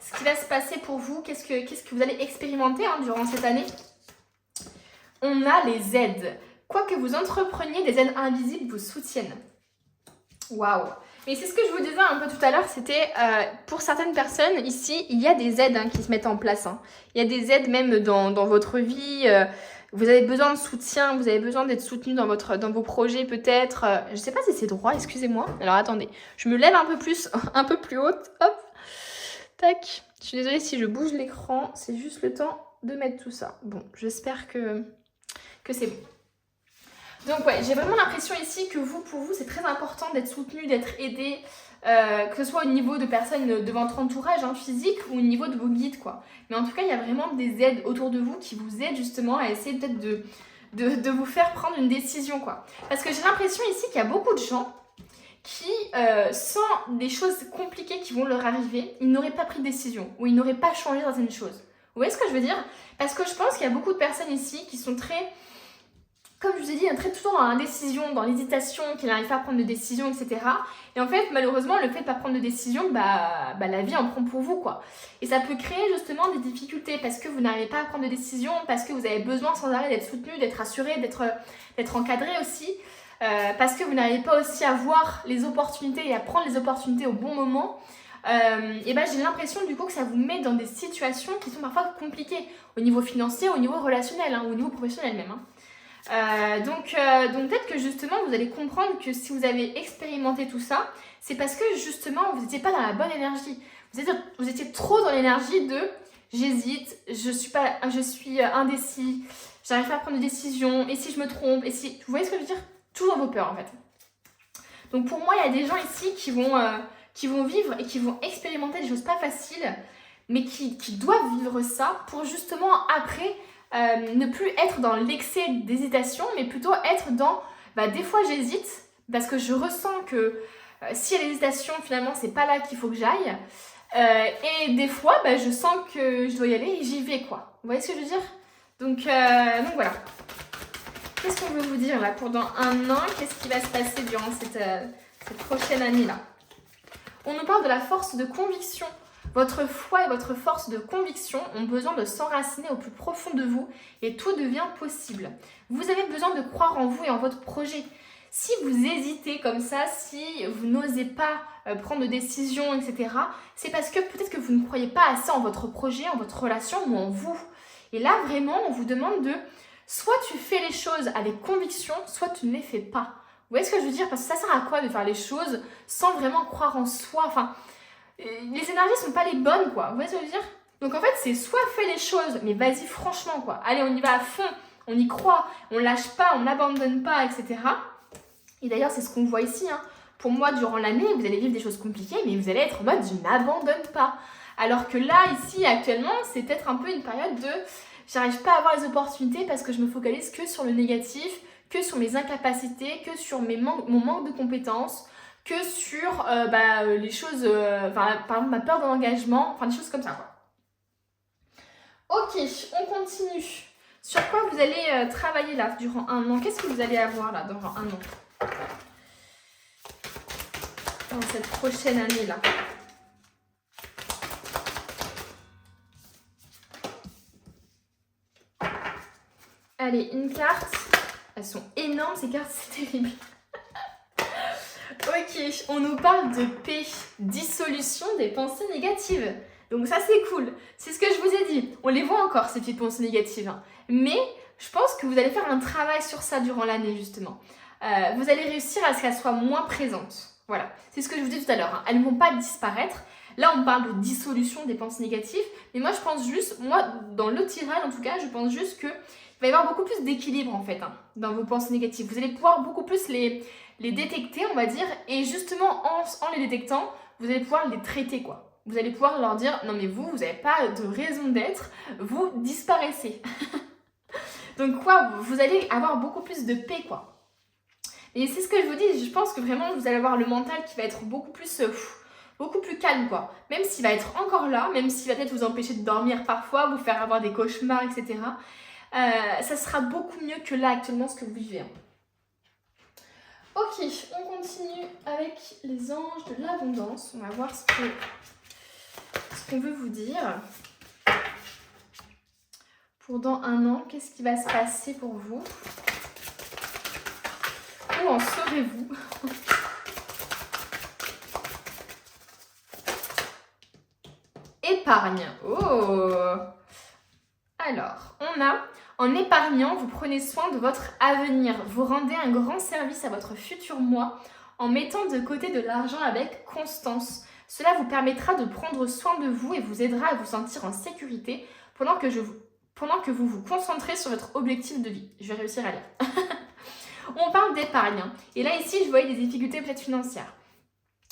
ce qui va se passer pour vous, qu'est-ce que vous allez expérimenter durant cette année. On a les aides. Quoi que vous entrepreniez, des aides invisibles vous soutiennent. Waouh! Mais c'est ce que je vous disais un peu tout à l'heure, c'était pour certaines personnes ici, il y a des aides qui se mettent en place. Il y a des aides même dans votre vie. Vous avez besoin de soutien, vous avez besoin d'être soutenu dans vos projets peut-être. Je ne sais pas si c'est droit, excusez-moi. Alors attendez, je me lève un peu plus, un peu plus haute. Hop, tac. Je suis désolée si je bouge l'écran, c'est juste le temps de mettre tout ça. Bon, j'espère que c'est bon. Donc ouais, j'ai vraiment l'impression ici que pour vous, c'est très important d'être soutenu, d'être aidé, que ce soit au niveau de personnes de votre entourage physique ou au niveau de vos guides, quoi. Mais en tout cas, il y a vraiment des aides autour de vous qui vous aident justement à essayer peut-être de vous faire prendre une décision, quoi. Parce que j'ai l'impression ici qu'il y a beaucoup de gens qui, sans des choses compliquées qui vont leur arriver, ils n'auraient pas pris de décision ou ils n'auraient pas changé certaines choses. Vous voyez ce que je veux dire? Parce que je pense qu'il y a beaucoup de personnes ici qui sont très... Comme je vous ai dit, très tout le temps dans l'indécision, dans l'hésitation, qui n'arrive pas à prendre de décision, etc. Et en fait, malheureusement, le fait de ne pas prendre de décision, la vie en prend pour vous, quoi. Et ça peut créer justement des difficultés parce que vous n'arrivez pas à prendre de décision, parce que vous avez besoin sans arrêt d'être soutenu, d'être rassuré, d'être encadré aussi, parce que vous n'arrivez pas aussi à voir les opportunités et à prendre les opportunités au bon moment. Et j'ai l'impression du coup que ça vous met dans des situations qui sont parfois compliquées au niveau financier, au niveau relationnel, au niveau professionnel même. Donc peut-être que justement vous allez comprendre que si vous avez expérimenté tout ça, c'est parce que justement vous n'étiez pas dans la bonne énergie. Vous étiez trop dans l'énergie de j'hésite, je suis indécis, j'arrive pas à prendre de décision, et si je me trompe, et si... Vous voyez ce que je veux dire? Tout dans vos peurs en fait. Donc pour moi, il y a des gens ici qui vont vivre et qui vont expérimenter des choses pas faciles, mais qui doivent vivre ça pour justement après... ne plus être dans l'excès d'hésitation, mais plutôt être dans des fois j'hésite parce que je ressens que s'il y a l'hésitation, finalement c'est pas là qu'il faut que j'aille, et des fois je sens que je dois y aller et j'y vais, quoi. Vous voyez ce que je veux dire? Donc voilà. Qu'est-ce qu'on veut vous dire là pour dans un an? Qu'est-ce qui va se passer durant cette prochaine année là? On nous parle de la force de conviction. Votre foi et votre force de conviction ont besoin de s'enraciner au plus profond de vous et tout devient possible. Vous avez besoin de croire en vous et en votre projet. Si vous hésitez comme ça, si vous n'osez pas prendre de décision, etc., c'est parce que peut-être que vous ne croyez pas assez en votre projet, en votre relation ou en vous. Et là, vraiment, on vous demande de soit tu fais les choses avec conviction, soit tu ne les fais pas. Vous voyez ce que je veux dire? Parce que ça sert à quoi de faire les choses sans vraiment croire en soi? Enfin, les énergies sont pas les bonnes, quoi. Vous voyez ce que je veux dire? Donc en fait, c'est soit fais les choses, mais vas-y franchement, quoi. Allez, on y va à fond, on y croit, on lâche pas, on n'abandonne pas, etc. Et d'ailleurs, c'est ce qu'on voit ici. Pour moi, durant l'année, vous allez vivre des choses compliquées, mais vous allez être en mode je n'abandonne pas. Alors que là, ici, actuellement, c'est peut-être un peu une période de j'arrive pas à avoir les opportunités parce que je me focalise que sur le négatif, que sur mes incapacités, que sur mon manque de compétences, que sur les choses, par exemple ma peur de l'engagement, enfin des choses comme ça, quoi. Ok, on continue. Sur quoi vous allez travailler là durant un an? Qu'est-ce que vous allez avoir là durant un an? Dans cette prochaine année là. Allez, une carte. Elles sont énormes ces cartes, c'est terrible. Ok, on nous parle de paix, dissolution des pensées négatives. Donc ça c'est cool, c'est ce que je vous ai dit. On les voit encore ces petites pensées négatives. Mais je pense que vous allez faire un travail sur ça durant l'année justement. Vous allez réussir à ce qu'elles soient moins présentes. Voilà, c'est ce que je vous dis tout à l'heure. Elles ne vont pas disparaître, Là, on parle de dissolution des pensées négatives. Mais moi, je pense juste, dans le tirage en tout cas, je pense juste qu'il va y avoir beaucoup plus d'équilibre en fait dans vos pensées négatives. Vous allez pouvoir beaucoup plus les détecter, on va dire. Et justement, en les détectant, vous allez pouvoir les traiter quoi. Vous allez pouvoir leur dire, non mais vous n'avez pas de raison d'être, vous disparaissez. Donc quoi, vous allez avoir beaucoup plus de paix quoi. Et c'est ce que je vous dis, je pense que vraiment vous allez avoir le mental qui va être beaucoup plus calme quoi. Même s'il va être encore là, même s'il va peut-être vous empêcher de dormir parfois, vous faire avoir des cauchemars, etc. Ça sera beaucoup mieux que là actuellement ce que vous vivez. Ok, on continue avec les anges de l'abondance. On va voir ce qu'on veut vous dire. Pour dans un an, qu'est-ce qui va se passer pour vous? Où en serez-vous? Épargne. Oh! Alors, on a, en épargnant, vous prenez soin de votre avenir. Vous rendez un grand service à votre futur moi en mettant de côté de l'argent avec constance. Cela vous permettra de prendre soin de vous et vous aidera à vous sentir en sécurité pendant que vous vous concentrez sur votre objectif de vie. Je vais réussir à lire. On parle d'épargne. Et là, ici, je voyais des difficultés peut-être financières.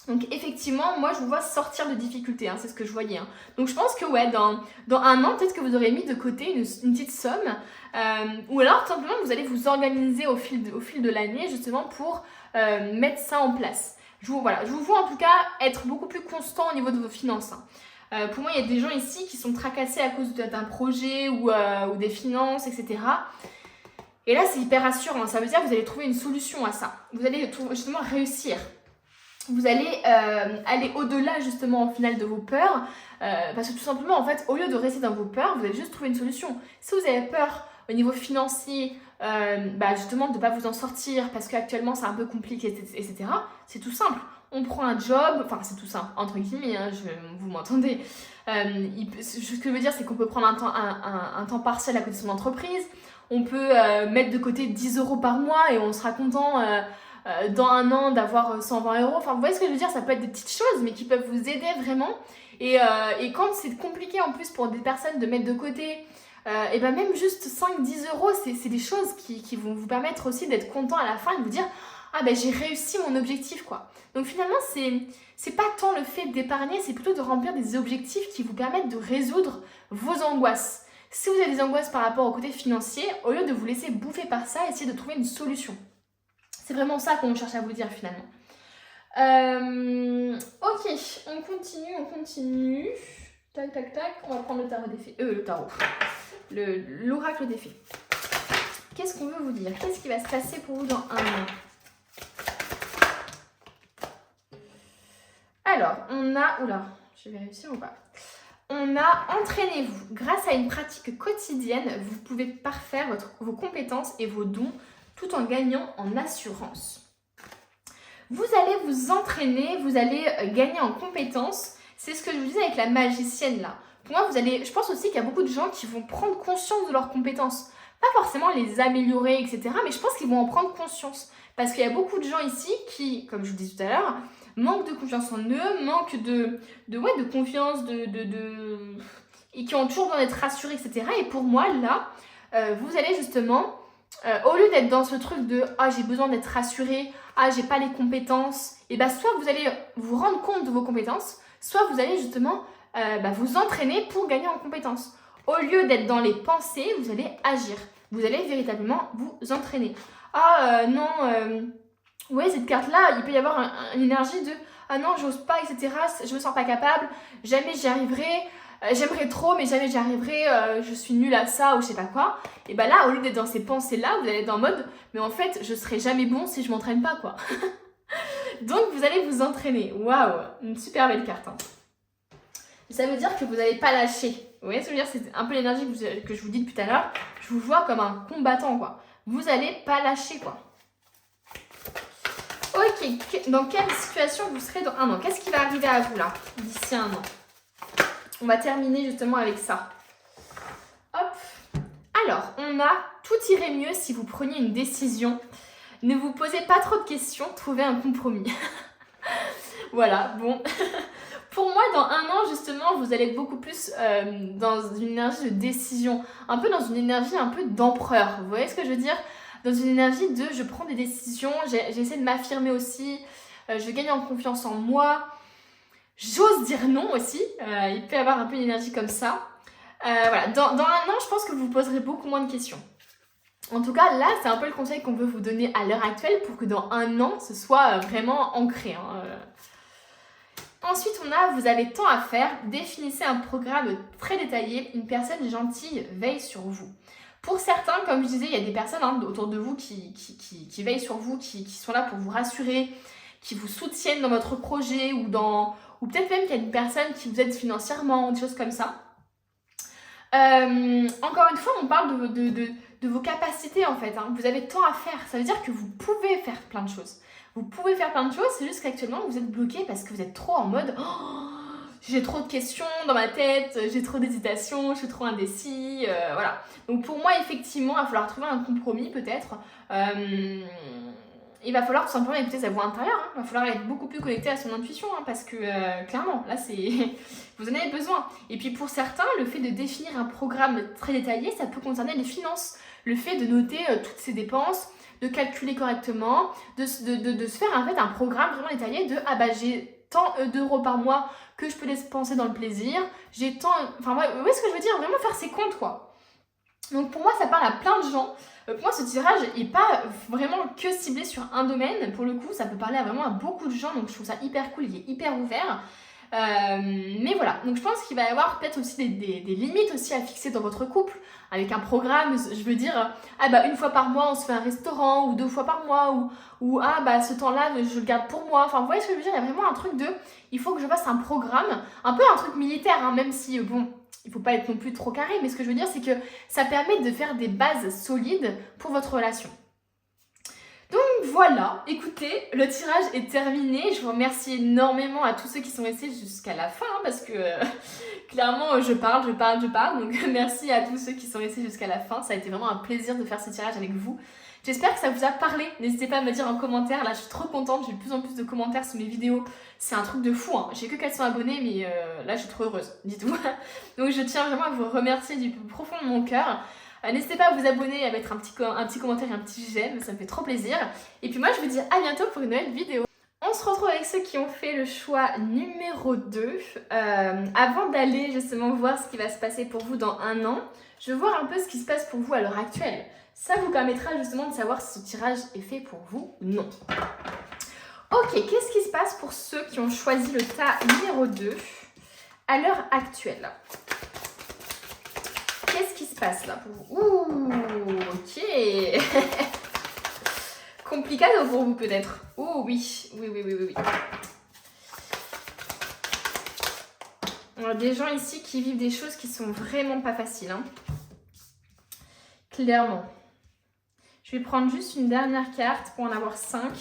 Donc, effectivement, moi, je vous vois sortir de difficultés. C'est ce que je voyais. Donc, je pense que, ouais, dans un an, peut-être que vous aurez mis de côté une petite somme. Ou alors, tout simplement, vous allez vous organiser au fil de l'année, justement, pour mettre ça en place. Je vous vois, en tout cas, être beaucoup plus constant au niveau de vos finances. Pour moi, il y a des gens ici qui sont tracassés à cause d'un projet ou des finances, etc. Et là, c'est hyper rassurant. Ça veut dire que vous allez trouver une solution à ça. Vous allez justement réussir. Vous allez aller au-delà justement au final de vos peurs. Parce que tout simplement, en fait, au lieu de rester dans vos peurs, vous allez juste trouver une solution. Si vous avez peur au niveau financier, justement de ne pas vous en sortir parce qu'actuellement c'est un peu compliqué, etc. C'est tout simple. On prend un job, enfin c'est tout simple, entre guillemets, vous m'entendez. Ce que je veux dire, c'est qu'on peut prendre un temps partiel à côté de son entreprise. On peut mettre de côté 10 € par mois et on sera content dans un an d'avoir 120 €. Enfin, vous voyez ce que je veux dire, ça peut être des petites choses, mais qui peuvent vous aider vraiment. Et quand c'est compliqué en plus pour des personnes de mettre de côté, et ben même juste 5-10 €, c'est des choses qui vont vous permettre aussi d'être content à la fin et de vous dire « Ah ben j'ai réussi mon objectif quoi ». Donc finalement, c'est pas tant le fait d'épargner, c'est plutôt de remplir des objectifs qui vous permettent de résoudre vos angoisses. Si vous avez des angoisses par rapport au côté financier, au lieu de vous laisser bouffer par ça, essayez de trouver une solution. C'est vraiment ça qu'on cherche à vous dire finalement. Ok, on continue. Tac, tac, tac. On va prendre le tarot des fées. Le tarot. L'oracle des fées. Qu'est-ce qu'on veut vous dire? Qu'est-ce qui va se passer pour vous dans un an? Alors, on a... Oula, je vais réussir ou pas? On a entraînez-vous. Grâce à une pratique quotidienne, vous pouvez parfaire vos compétences et vos dons tout en gagnant en assurance. Vous allez vous entraîner, vous allez gagner en compétences. C'est ce que je vous disais avec la magicienne là. Pour moi, je pense aussi qu'il y a beaucoup de gens qui vont prendre conscience de leurs compétences. Pas forcément les améliorer, etc. Mais je pense qu'ils vont en prendre conscience. Parce qu'il y a beaucoup de gens ici qui, comme je vous disais tout à l'heure, manquent de confiance en eux, manquent de confiance, et qui ont toujours besoin d'être rassurés, etc. Et pour moi, là, vous allez justement, au lieu d'être dans ce truc de « Ah, j'ai besoin d'être rassuré, ah, j'ai pas les compétences », et bien soit vous allez vous rendre compte de vos compétences, soit vous allez justement vous entraîner pour gagner en compétences. Au lieu d'être dans les pensées, vous allez agir. Vous allez véritablement vous entraîner. Ah non, ouais, cette carte-là, il peut y avoir une énergie de « Ah non, j'ose pas, etc. Je me sens pas capable, jamais j'y arriverai, j'aimerais trop, mais jamais j'y arriverai, je suis nulle à ça ou je sais pas quoi. » Et bien là, au lieu d'être dans ces pensées-là, vous allez être en mode « Mais en fait, je serai jamais bon si je m'entraîne pas, quoi. » Donc, vous allez vous entraîner. Waouh, une super belle carte. Ça veut dire que vous n'allez pas lâcher. Vous voyez ce que je veux dire? C'est un peu l'énergie que je vous dis depuis tout à l'heure. Je vous vois comme un combattant, quoi. Vous n'allez pas lâcher, quoi. Ok, dans quelle situation vous serez dans un an? Qu'est-ce qui va arriver à vous, là, d'ici un an? On va terminer justement avec ça. Hop. Alors, on a « Tout irait mieux si vous preniez une décision. Ne vous posez pas trop de questions, trouvez un compromis. » Voilà, bon... Pour moi, dans un an, justement, vous allez être beaucoup plus dans une énergie de décision, un peu dans une énergie un peu d'empereur. Vous voyez ce que je veux dire? Dans une énergie de je prends des décisions, j'essaie de m'affirmer aussi, je gagne en confiance en moi, j'ose dire non aussi, il peut y avoir un peu une énergie comme ça. Voilà, dans un an, je pense que vous poserez beaucoup moins de questions. En tout cas, là, c'est un peu le conseil qu'on veut vous donner à l'heure actuelle pour que dans un an, ce soit vraiment ancré. Hein. Ensuite, vous avez tant à faire, définissez un programme très détaillé, une personne gentille veille sur vous. Pour certains, comme je disais, il y a des personnes autour de vous qui veillent sur vous, qui sont là pour vous rassurer, qui vous soutiennent dans votre projet ou peut-être même qu'il y a une personne qui vous aide financièrement, des choses comme ça. Encore une fois, on parle de vos capacités en fait. Hein. Vous avez tant à faire, ça veut dire que vous pouvez faire plein de choses. Vous pouvez faire plein de choses, c'est juste qu'actuellement vous êtes bloqué parce que vous êtes trop en mode j'ai trop de questions dans ma tête, j'ai trop d'hésitations, je suis trop indécis, voilà. Donc pour moi, effectivement, il va falloir trouver un compromis peut-être. Il va falloir tout simplement écouter sa voix intérieure, hein. Il va falloir être beaucoup plus connecté à son intuition, hein, parce que clairement, là, vous en avez besoin. Et puis pour certains, le fait de définir un programme très détaillé, ça peut concerner les finances. Le fait de noter toutes ses dépenses, de calculer correctement, de se faire en fait un programme vraiment détaillé de j'ai tant d'euros par mois que je peux dépenser dans le plaisir, j'ai tant... Enfin, vous voyez ce que je veux dire? Vraiment faire ses comptes, quoi. Donc pour moi, ça parle à plein de gens. Pour moi, ce tirage n'est pas vraiment que ciblé sur un domaine. Pour le coup, ça peut parler vraiment à beaucoup de gens, donc je trouve ça hyper cool, il est hyper ouvert. Mais voilà, donc je pense qu'il va y avoir peut-être aussi des limites aussi à fixer dans votre couple, avec un programme, je veux dire, une fois par mois on se fait un restaurant, ou 2 fois par mois, ou ce temps-là je le garde pour moi, enfin vous voyez ce que je veux dire, il y a vraiment un truc il faut que je fasse un programme, un peu un truc militaire, hein, même si il faut pas être non plus trop carré, mais ce que je veux dire c'est que ça permet de faire des bases solides pour votre relation. Donc voilà, écoutez, le tirage est terminé. Je vous remercie énormément à tous ceux qui sont restés jusqu'à la fin, hein, parce que clairement je parle. Donc merci à tous ceux qui sont restés jusqu'à la fin. Ça a été vraiment un plaisir de faire ce tirage avec vous. J'espère que ça vous a parlé. N'hésitez pas à me dire en commentaire. Là, je suis trop contente. J'ai de plus en plus de commentaires sur mes vidéos. C'est un truc de fou. Hein. J'ai que 400 abonnés, mais là, je suis trop heureuse. Dites-vous. Donc je tiens vraiment à vous remercier du plus profond de mon cœur. N'hésitez pas à vous abonner et à mettre un petit commentaire et un petit j'aime, ça me fait trop plaisir. Et puis moi je vous dis à bientôt pour une nouvelle vidéo. On se retrouve avec ceux qui ont fait le choix numéro 2. Avant d'aller justement voir ce qui va se passer pour vous dans un an, je veux voir un peu ce qui se passe pour vous à l'heure actuelle. Ça vous permettra justement de savoir si ce tirage est fait pour vous ou non. Ok, qu'est-ce qui se passe pour ceux qui ont choisi le tas numéro 2 à l'heure actuelle? Qu'est-ce qui se passe là pour vous? Ouh, ok. Complicado pour vous peut-être. Oh oui. On a des gens ici qui vivent des choses qui sont vraiment pas faciles. Hein. Clairement. Je vais prendre juste une dernière carte pour en avoir 5.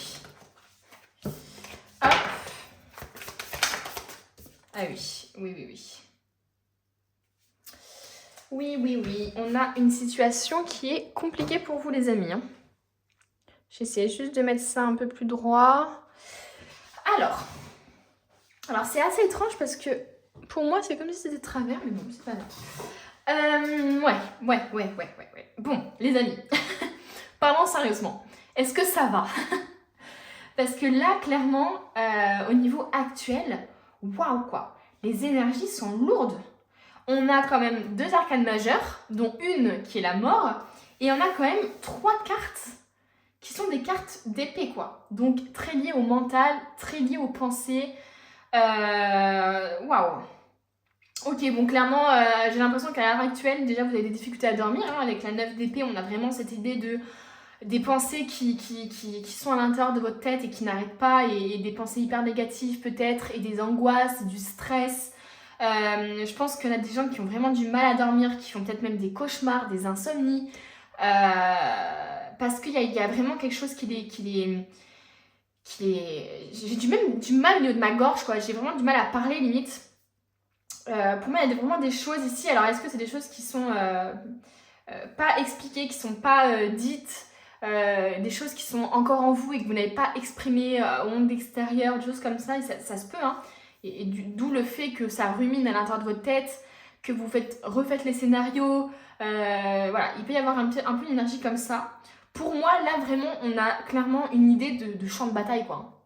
Hop. Ah oui. Oui, on a une situation qui est compliquée pour vous les amis. Hein. J'essaie juste de mettre ça un peu plus droit. Alors c'est assez étrange parce que pour moi c'est comme si c'était de travers, mais bon, c'est pas grave. Ouais. Bon, les amis, parlons sérieusement. Est-ce que ça va? Parce que là, clairement, au niveau actuel, waouh quoi, les énergies sont lourdes. On a quand même 2 arcanes majeures, dont une qui est la mort, et on a quand même 3 cartes qui sont des cartes d'épée, quoi. Donc très liées au mental, très liées aux pensées. Waouh. Ok, bon, clairement, j'ai l'impression qu'à l'heure actuelle, déjà, vous avez des difficultés à dormir. Hein. Avec la 9 d'épée, on a vraiment cette idée des pensées qui sont à l'intérieur de votre tête et qui n'arrêtent pas, et des pensées hyper négatives peut-être, et des angoisses, du stress. Je pense qu'il y en a des gens qui ont vraiment du mal à dormir, qui font peut-être même des cauchemars, des insomnies, parce qu'il y a vraiment quelque chose qui est j'ai du mal au niveau de ma gorge, quoi. J'ai vraiment du mal à parler limite. Pour moi il y a vraiment des choses ici. Alors est-ce que c'est des choses qui sont pas expliquées, qui sont pas dites, des choses qui sont encore en vous et que vous n'avez pas exprimées au monde extérieur, des choses comme ça, et ça se peut, hein. d'où le fait que ça rumine à l'intérieur de votre tête, que vous refaites les scénarios. Voilà, il peut y avoir un peu une énergie comme ça. Pour moi, là, vraiment, on a clairement une idée de champ de bataille, quoi.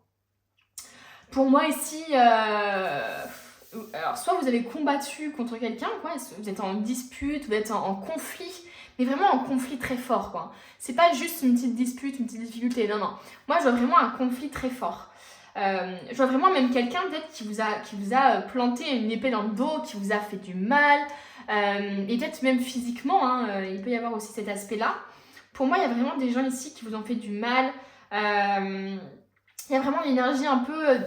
Pour moi, ici, alors, soit vous avez combattu contre quelqu'un, quoi, vous êtes en dispute, vous êtes en conflit, mais vraiment en conflit très fort, quoi. C'est pas juste une petite dispute, une petite difficulté, non, non. Moi, je vois vraiment un conflit très fort. Je vois vraiment même quelqu'un peut-être qui vous a planté une épée dans le dos, qui vous a fait du mal, et peut-être même physiquement, hein, il peut y avoir aussi cet aspect-là. Pour moi, il y a vraiment des gens ici qui vous ont fait du mal. Il y a vraiment une énergie un peu...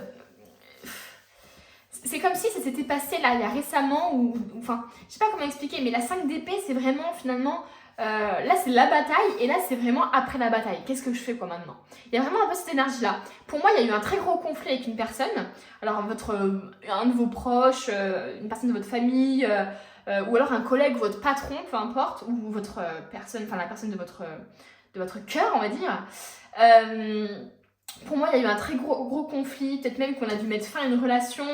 c'est comme si ça s'était passé là, il y a récemment, ou enfin, je sais pas comment expliquer, mais la 5 d'épée, c'est vraiment finalement... là, c'est la bataille, et là, c'est vraiment après la bataille. Qu'est-ce que je fais, quoi, maintenant? Il y a vraiment un peu cette énergie-là. Pour moi, il y a eu un très gros conflit avec une personne. Alors, un de vos proches, une personne de votre famille... ou alors un collègue, votre patron, peu importe, ou votre personne, enfin la personne de votre cœur, on va dire. Pour moi, il y a eu un très gros conflit, peut-être même qu'on a dû mettre fin à une relation,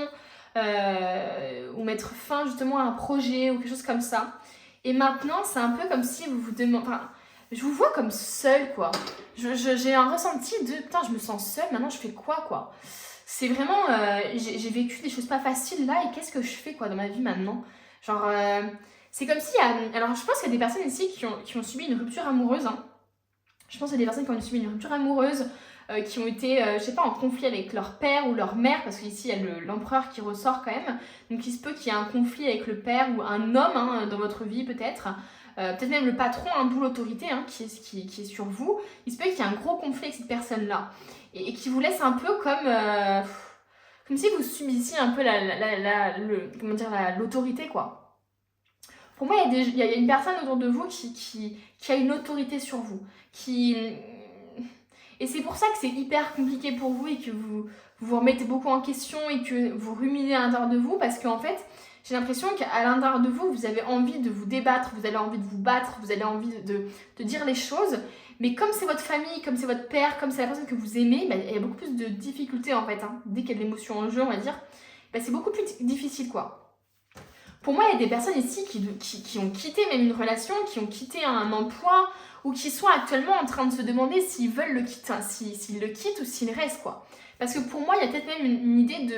ou mettre fin justement à un projet, ou quelque chose comme ça. Et maintenant, c'est un peu comme si vous vous demandez... Enfin, je vous vois comme seule, quoi. J'ai un ressenti de, putain, je me sens seule, maintenant je fais quoi. C'est vraiment... j'ai vécu des choses pas faciles là, et qu'est-ce que je fais, quoi, dans ma vie maintenant? Genre, c'est comme si... alors, je pense qu'il y a des personnes ici qui ont subi une rupture amoureuse. Hein. Je pense qu'il y a des personnes qui ont subi une rupture amoureuse, qui ont été, je sais pas, en conflit avec leur père ou leur mère, parce qu'ici, il y a l'empereur qui ressort quand même. Donc, il se peut qu'il y ait un conflit avec le père ou un homme hein, dans votre vie, peut-être. Peut-être même le patron, d'où l'autorité hein, qui est sur vous. Il se peut qu'il y ait un gros conflit avec cette personne-là. Et qui vous laisse un peu comme si vous subissiez un peu l'autorité, quoi. Pour moi, il y a une personne autour de vous qui a une autorité sur vous. Et c'est pour ça que c'est hyper compliqué pour vous et que vous remettez beaucoup en question et que vous ruminez à l'intérieur de vous parce qu'en fait, j'ai l'impression qu'à l'intérieur de vous, vous avez envie de vous débattre, vous avez envie de vous battre, vous avez envie de dire les choses. Mais comme c'est votre famille, comme c'est votre père, comme c'est la personne que vous aimez, bah, il y a beaucoup plus de difficultés en fait. Hein. Dès qu'il y a de l'émotion en jeu, on va dire, bah, c'est beaucoup plus difficile quoi. Pour moi, il y a des personnes ici qui ont quitté même une relation, qui ont quitté un emploi ou qui sont actuellement en train de se demander s'ils veulent le quitter, hein, s'ils le quittent ou s'ils restent quoi. Parce que pour moi, il y a peut-être même une idée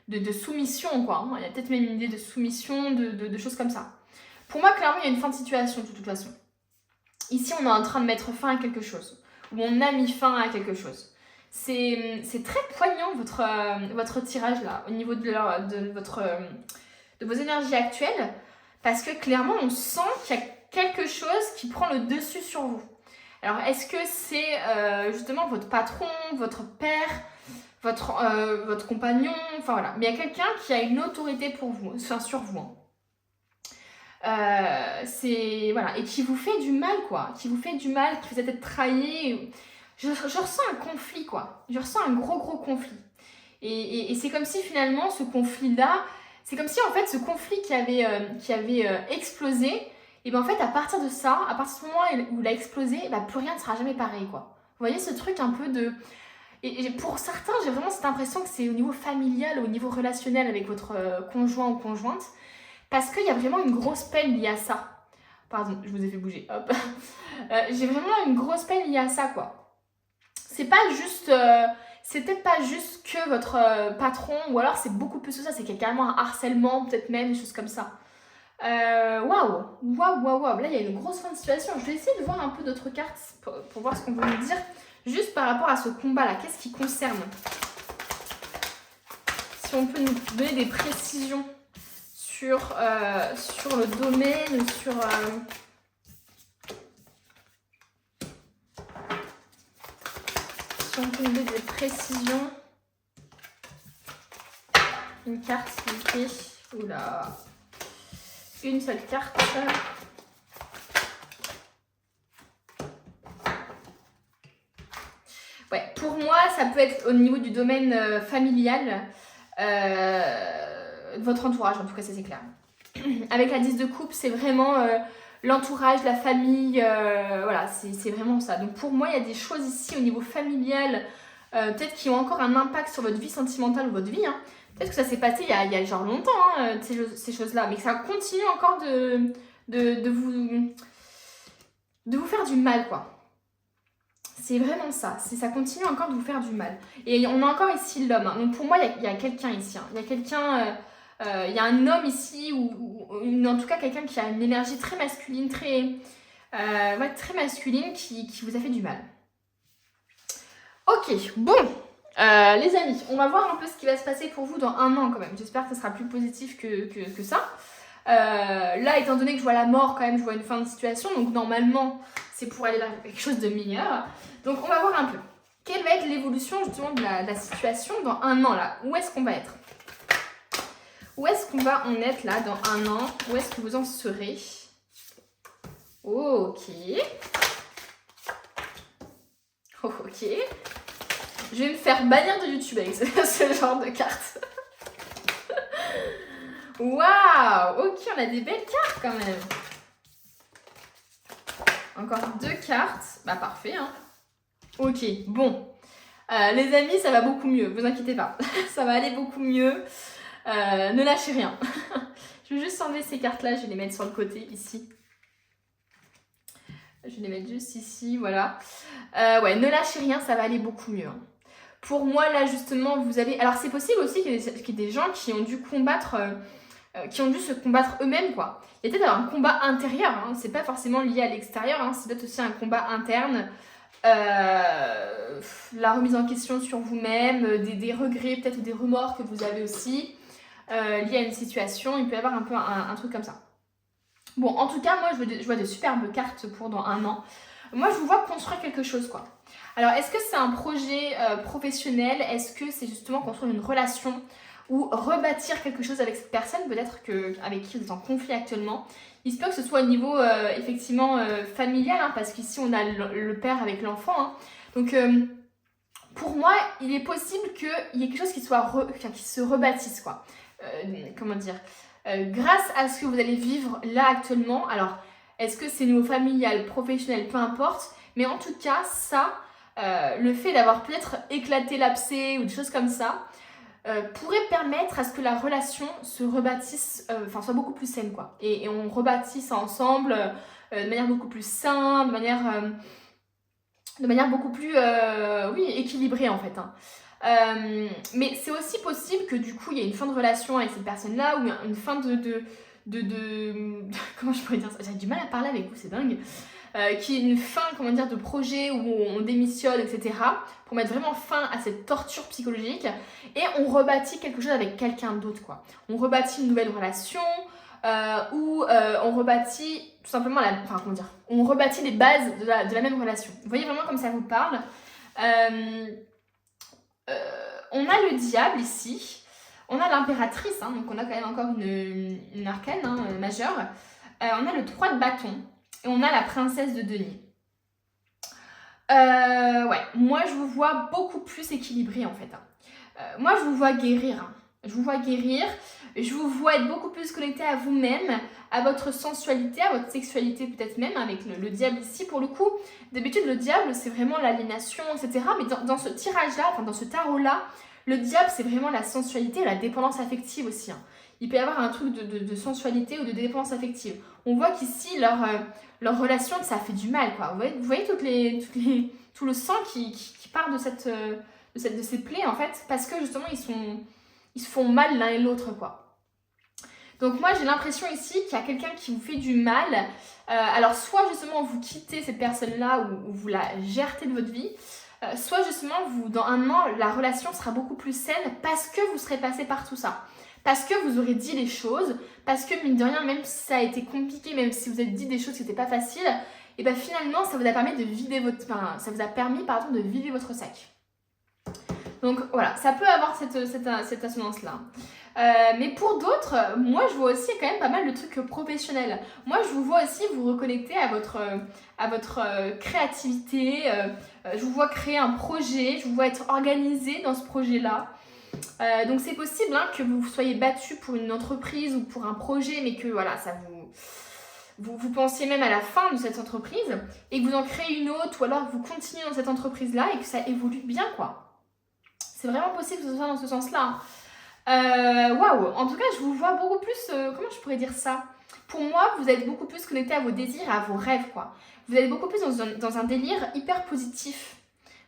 de soumission quoi. Hein. Il y a peut-être même une idée de soumission, de choses comme ça. Pour moi, clairement, il y a une fin de situation de toute façon. Ici, on est en train de mettre fin à quelque chose. Ou on a mis fin à quelque chose. C'est très poignant votre tirage là, au niveau de vos énergies actuelles. Parce que clairement, on sent qu'il y a quelque chose qui prend le dessus sur vous. Alors, est-ce que c'est justement votre patron, votre père, votre compagnon, enfin voilà. Mais il y a quelqu'un qui a une autorité pour vous, enfin sur vous. Hein. Voilà, et qui vous fait du mal quoi, qui vous fait du mal, qui vous êtes trahi. Je ressens un conflit quoi, je ressens un gros conflit. Et c'est comme si finalement ce conflit là, c'est comme si en fait ce conflit qui avait explosé, et ben en fait à partir de ça, à partir du moment où il a explosé, bah, plus rien ne sera jamais pareil quoi. Vous voyez ce truc un peu de... Et pour certains, j'ai vraiment cette impression que c'est au niveau familial, au niveau relationnel avec votre conjoint ou conjointe. Parce qu'il y a vraiment une grosse peine liée à ça. Pardon, je vous ai fait bouger. Hop. J'ai vraiment une grosse peine liée à ça, quoi. C'est pas juste... c'est peut-être pas juste que votre patron, ou alors c'est beaucoup plus que ça. C'est qu'il y a carrément un harcèlement, peut-être même, des choses comme ça. Waouh. Là, il y a une grosse fin de situation. Je vais essayer de voir un peu d'autres cartes pour voir ce qu'on peut nous dire. Juste par rapport à ce combat-là. Qu'est-ce qui concerne? Si on peut nous donner des précisions sur le domaine, sur... si on peut nous donner des précisions. Une carte, s'il vous plaît. Oula. Une seule carte. Ouais, pour moi, ça peut être au niveau du domaine familial. Votre entourage, en tout cas, ça c'est clair. Avec la 10 de coupe, c'est vraiment l'entourage, la famille, voilà, c'est vraiment ça. Donc pour moi, il y a des choses ici au niveau familial peut-être qui ont encore un impact sur votre vie sentimentale ou votre vie. Hein. Peut-être que ça s'est passé il y a genre longtemps, hein, ces choses-là, mais que ça continue encore de vous faire du mal, quoi. C'est vraiment ça, ça continue encore de vous faire du mal. Et on a encore ici l'homme. Hein. Donc pour moi, il y a quelqu'un ici. Hein. Il y a quelqu'un, il y a un homme ici, ou en tout cas quelqu'un qui a une énergie très masculine, très masculine, qui vous a fait du mal. Ok, bon, les amis, on va voir un peu ce qui va se passer pour vous dans un an quand même. J'espère que ça sera plus positif que ça. Là, étant donné que je vois la mort quand même, je vois une fin de situation, donc normalement, c'est pour aller vers quelque chose de meilleur. Donc on va voir un peu. Quelle va être l'évolution justement de la situation dans un an là? Où est-ce qu'on va être? Où est-ce qu'on va en être là dans un an? Où est-ce que vous en serez? Ok. Ok. Je vais me faire bannir de YouTube avec ce genre de cartes. Waouh! Ok, on a des belles cartes quand même. Encore 2 cartes. Bah parfait, hein. Ok, bon. Les amis, ça va beaucoup mieux, vous inquiétez pas. Ça va aller beaucoup mieux. Ne lâchez rien. Je vais juste enlever ces cartes-là, je vais les mettre sur le côté, ici. Je vais les mettre juste ici, voilà. Ouais, ne lâchez rien, ça va aller beaucoup mieux. Hein. Pour moi, là, justement, vous avez... Alors, c'est possible aussi qu'il y ait des gens qui ont dû combattre... qui ont dû se combattre eux-mêmes, quoi. Il y a peut-être un combat intérieur, hein. C'est pas forcément lié à l'extérieur, hein. C'est peut-être aussi un combat interne. La remise en question sur vous-même, des regrets, peut-être des remords que vous avez aussi, liés à une situation. Il peut y avoir un peu un truc comme ça. Bon, en tout cas, moi, je vois de superbes cartes pour dans un an. Moi, je vous vois construire quelque chose, quoi. Alors, est-ce que c'est un projet professionnel? Est-ce que c'est justement construire une relation ou rebâtir quelque chose avec cette personne, peut-être avec qui vous êtes en conflit actuellement? Il se peut que ce soit au niveau effectivement familial, hein, parce qu'ici on a le père avec l'enfant. Hein. Donc pour moi, il est possible qu'il y ait quelque chose qui se rebâtisse, quoi. Comment dire, grâce à ce que vous allez vivre là actuellement. Alors, est-ce que c'est niveau familial, professionnel, peu importe, mais en tout cas, ça, le fait d'avoir peut-être éclaté l'abcès ou des choses comme ça, pourrait permettre à ce que la relation se rebâtisse, soit beaucoup plus saine, quoi. Et on rebâtisse ensemble de manière beaucoup plus saine, de manière beaucoup plus équilibrée en fait. Hein. Mais c'est aussi possible que du coup il y ait une fin de relation avec cette personne-là ou une fin de comment je pourrais dire ça? J'ai du mal à parler avec vous, c'est dingue. Qui est une fin, comment dire, de projet où on démissionne, etc. Pour mettre vraiment fin à cette torture psychologique. Et on rebâtit quelque chose avec quelqu'un d'autre, quoi. On rebâtit une nouvelle relation, ou on rebâtit tout simplement on rebâtit les bases de la même relation. Vous voyez vraiment comme ça vous parle. On a le diable ici. On a l'impératrice, hein, donc on a quand même encore une arcane majeure. On a le 3 de bâton. Et on a la princesse de denier. Ouais, moi je vous vois beaucoup plus équilibré en fait. Moi je vous vois guérir. Hein. Je vous vois guérir. Je vous vois être beaucoup plus connecté à vous-même, à votre sensualité, à votre sexualité peut-être même, avec le diable ici. Pour le coup, d'habitude le diable c'est vraiment l'aliénation, etc. Mais dans ce tirage-là, dans ce tarot-là, le diable c'est vraiment la sensualité et la dépendance affective aussi. Hein. Il peut y avoir un truc de sensualité ou de dépendance affective. On voit qu'ici, leur relation, ça fait du mal, quoi. Vous voyez tout le sang qui part de ces plaies, en fait, parce que justement, ils se font mal l'un et l'autre, quoi. Donc moi, j'ai l'impression ici qu'il y a quelqu'un qui vous fait du mal. Alors, soit justement, vous quittez cette personne-là ou vous la gérez de votre vie, soit justement, dans un an, la relation sera beaucoup plus saine parce que vous serez passé par tout ça. Parce que vous aurez dit les choses, parce que mine de rien, même si ça a été compliqué, même si vous avez dit des choses qui n'étaient pas faciles, et bien finalement, ça vous a permis de vider de vider votre sac. Donc voilà, ça peut avoir cette assonance-là. Mais pour d'autres, moi je vois aussi quand même pas mal de trucs professionnels. Moi je vous vois aussi vous reconnecter à votre créativité. Je vous vois créer un projet, je vous vois être organisé dans ce projet-là. Donc c'est possible que vous soyez battu pour une entreprise ou pour un projet, mais que voilà, ça vous pensiez même à la fin de cette entreprise et que vous en créez une autre, ou alors vous continuez dans cette entreprise-là et que ça évolue bien, quoi. C'est vraiment possible que ce soit dans ce sens-là. Waouh, en tout cas, je vous vois beaucoup plus, comment je pourrais dire ça? Pour moi, vous êtes beaucoup plus connecté à vos désirs et à vos rêves, quoi. Vous êtes beaucoup plus dans un délire hyper positif,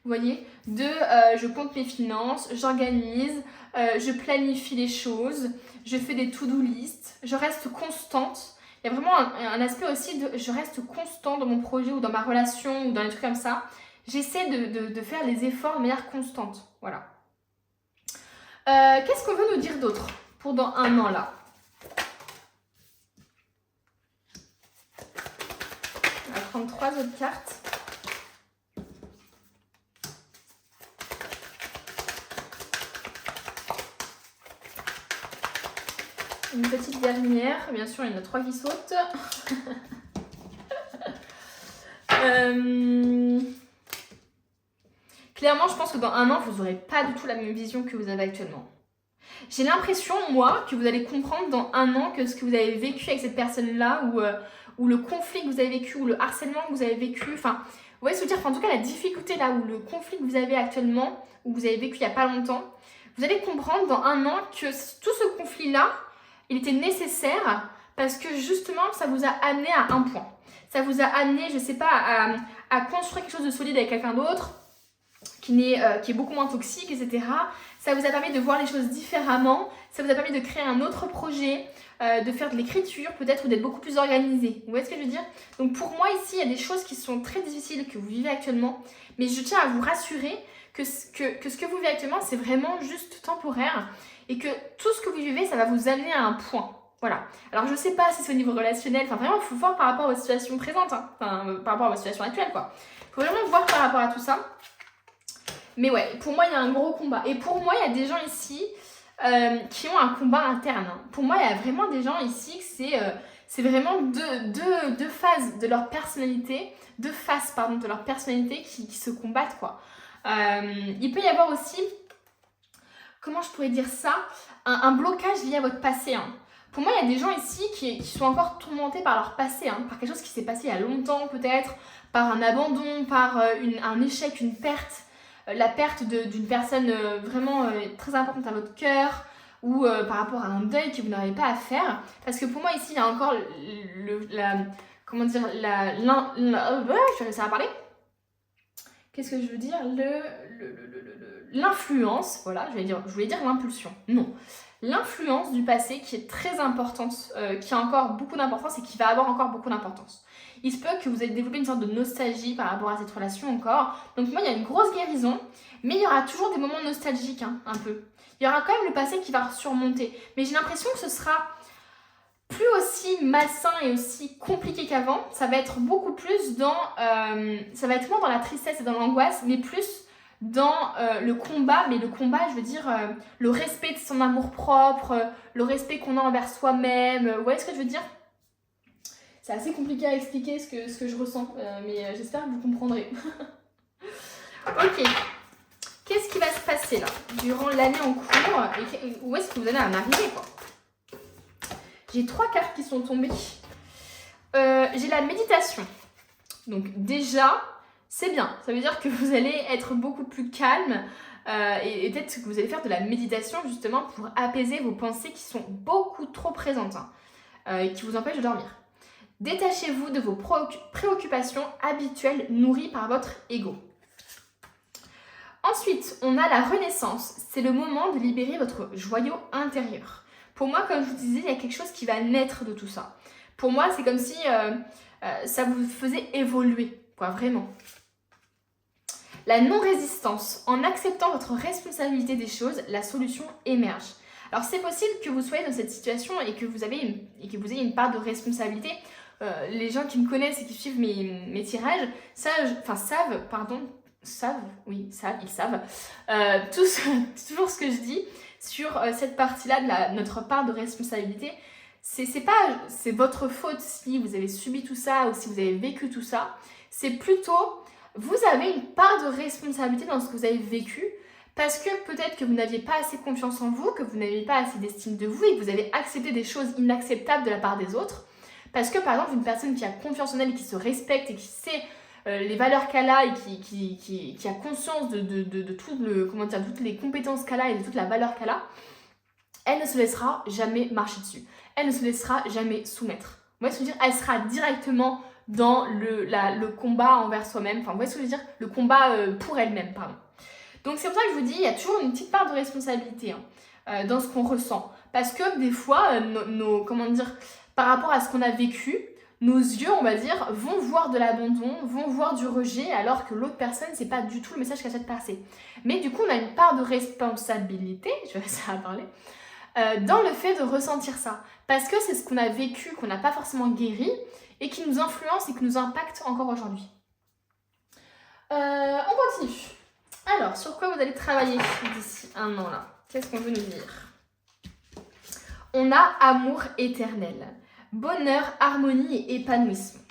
vous voyez, je compte mes finances, j'organise, je planifie les choses, je fais des to-do list, je reste constante. Il y a vraiment un aspect aussi de je reste constant dans mon projet ou dans ma relation ou dans les trucs comme ça. J'essaie de faire les efforts de manière constante, voilà. Qu'est-ce qu'on veut nous dire d'autre pour dans un an là? On va prendre 3 autres cartes. Une petite dernière, bien sûr il y en a 3 qui sautent. Clairement, je pense que dans un an, vous n'aurez pas du tout la même vision que vous avez actuellement. J'ai l'impression, moi, que vous allez comprendre dans un an que ce que vous avez vécu avec cette personne-là, ou le conflit que vous avez vécu, ou le harcèlement que vous avez vécu, enfin, vous voyez ce que je veux dire, enfin, en tout cas, la difficulté là, ou le conflit que vous avez actuellement, ou que vous avez vécu il n'y a pas longtemps, vous allez comprendre dans un an que tout ce conflit-là, il était nécessaire parce que justement, ça vous a amené à un point. Ça vous a amené, je sais pas, à construire quelque chose de solide avec quelqu'un d'autre, qui est beaucoup moins toxique, etc. Ça vous a permis de voir les choses différemment, ça vous a permis de créer un autre projet, de faire de l'écriture peut-être, ou d'être beaucoup plus organisé. Vous voyez ce que je veux dire? Donc pour moi ici, il y a des choses qui sont très difficiles que vous vivez actuellement, mais je tiens à vous rassurer que ce que vous vivez actuellement, c'est vraiment juste temporaire, et que tout ce que vous vivez, ça va vous amener à un point. Voilà. Alors je sais pas si c'est au niveau relationnel, enfin vraiment, il faut voir par rapport à votre situation présente, hein. Enfin par rapport à votre situation actuelle, quoi. Il faut vraiment voir par rapport à tout ça. Mais ouais, pour moi, il y a un gros combat. Et pour moi, il y a des gens ici qui ont un combat interne, hein. Pour moi, il y a vraiment des gens ici que c'est vraiment deux phases de leur personnalité, de leur personnalité qui se combattent, quoi. Il peut y avoir aussi, comment je pourrais dire ça, un blocage lié à votre passé, hein. Pour moi, il y a des gens ici qui sont encore tourmentés par leur passé, hein, par quelque chose qui s'est passé il y a longtemps peut-être, par un abandon, par un échec, une perte. La perte d'une personne vraiment très importante à votre cœur, ou par rapport à un deuil que vous n'arrivez pas à faire. Parce que pour moi ici, il y a encore comment dire, je vais réussir à parler. Qu'est-ce que je veux dire? L'influence, voilà, je voulais dire l'impulsion. Non. L'influence du passé qui est très importante, qui a encore beaucoup d'importance et qui va avoir encore beaucoup d'importance. Il se peut que vous ayez développé une sorte de nostalgie par rapport à cette relation encore. Donc moi, il y a une grosse guérison, mais il y aura toujours des moments nostalgiques, hein, un peu. Il y aura quand même le passé qui va surmonter. Mais j'ai l'impression que ce sera plus aussi malsain et aussi compliqué qu'avant. Ça va être beaucoup plus ça va être moins dans la tristesse et dans l'angoisse, mais plus dans le combat. Mais le combat, je veux dire, le respect de son amour-propre, le respect qu'on a envers soi-même. Vous voyez ce que je veux dire? C'est assez compliqué à expliquer ce que je ressens, mais j'espère que vous comprendrez. Ok. Qu'est-ce qui va se passer là, durant l'année en cours, et où est-ce que vous allez en arriver, quoi? J'ai 3 cartes qui sont tombées. J'ai la méditation. Donc déjà, c'est bien. Ça veut dire que vous allez être beaucoup plus calme, et peut-être que vous allez faire de la méditation justement pour apaiser vos pensées qui sont beaucoup trop présentes, hein, et qui vous empêchent de dormir. Détachez-vous de vos préoccupations habituelles nourries par votre ego. Ensuite, on a la renaissance. C'est le moment de libérer votre joyau intérieur. Pour moi, comme je vous disais, il y a quelque chose qui va naître de tout ça. Pour moi, c'est comme si ça vous faisait évoluer, quoi, vraiment. La non-résistance. En acceptant votre responsabilité des choses, la solution émerge. Alors, c'est possible que vous soyez dans cette situation et que vous ayez une part de responsabilité. Les gens qui me connaissent et qui suivent mes tirages savent, toujours ce que je dis sur cette partie-là de notre part de responsabilité. C'est votre faute si vous avez subi tout ça ou si vous avez vécu tout ça. C'est plutôt, vous avez une part de responsabilité dans ce que vous avez vécu parce que peut-être que vous n'aviez pas assez confiance en vous, que vous n'aviez pas assez d'estime de vous et que vous avez accepté des choses inacceptables de la part des autres. Parce que par exemple, une personne qui a confiance en elle et qui se respecte et qui sait les valeurs qu'elle a et qui a conscience de tout toutes les compétences qu'elle a et de toute la valeur qu'elle a, elle ne se laissera jamais marcher dessus. Elle ne se laissera jamais soumettre. Vous voyez ce que je veux dire? Elle sera directement dans le combat envers soi-même. Enfin, vous voyez ce que je veux dire? Le combat pour elle-même, pardon. Donc c'est pour ça que je vous dis, il y a toujours une petite part de responsabilité dans ce qu'on ressent. Parce que des fois, par rapport à ce qu'on a vécu, nos yeux, on va dire, vont voir de l'abandon, vont voir du rejet, alors que l'autre personne, c'est pas du tout le message qu'elle souhaite passer. Mais du coup, on a une part de responsabilité, je vais essayer à parler, dans le fait de ressentir ça. Parce que c'est ce qu'on a vécu, qu'on n'a pas forcément guéri, et qui nous influence et qui nous impacte encore aujourd'hui. On continue. Alors, sur quoi vous allez travailler d'ici un an là? Qu'est-ce qu'on veut nous dire? On a amour éternel, bonheur, harmonie et épanouissement.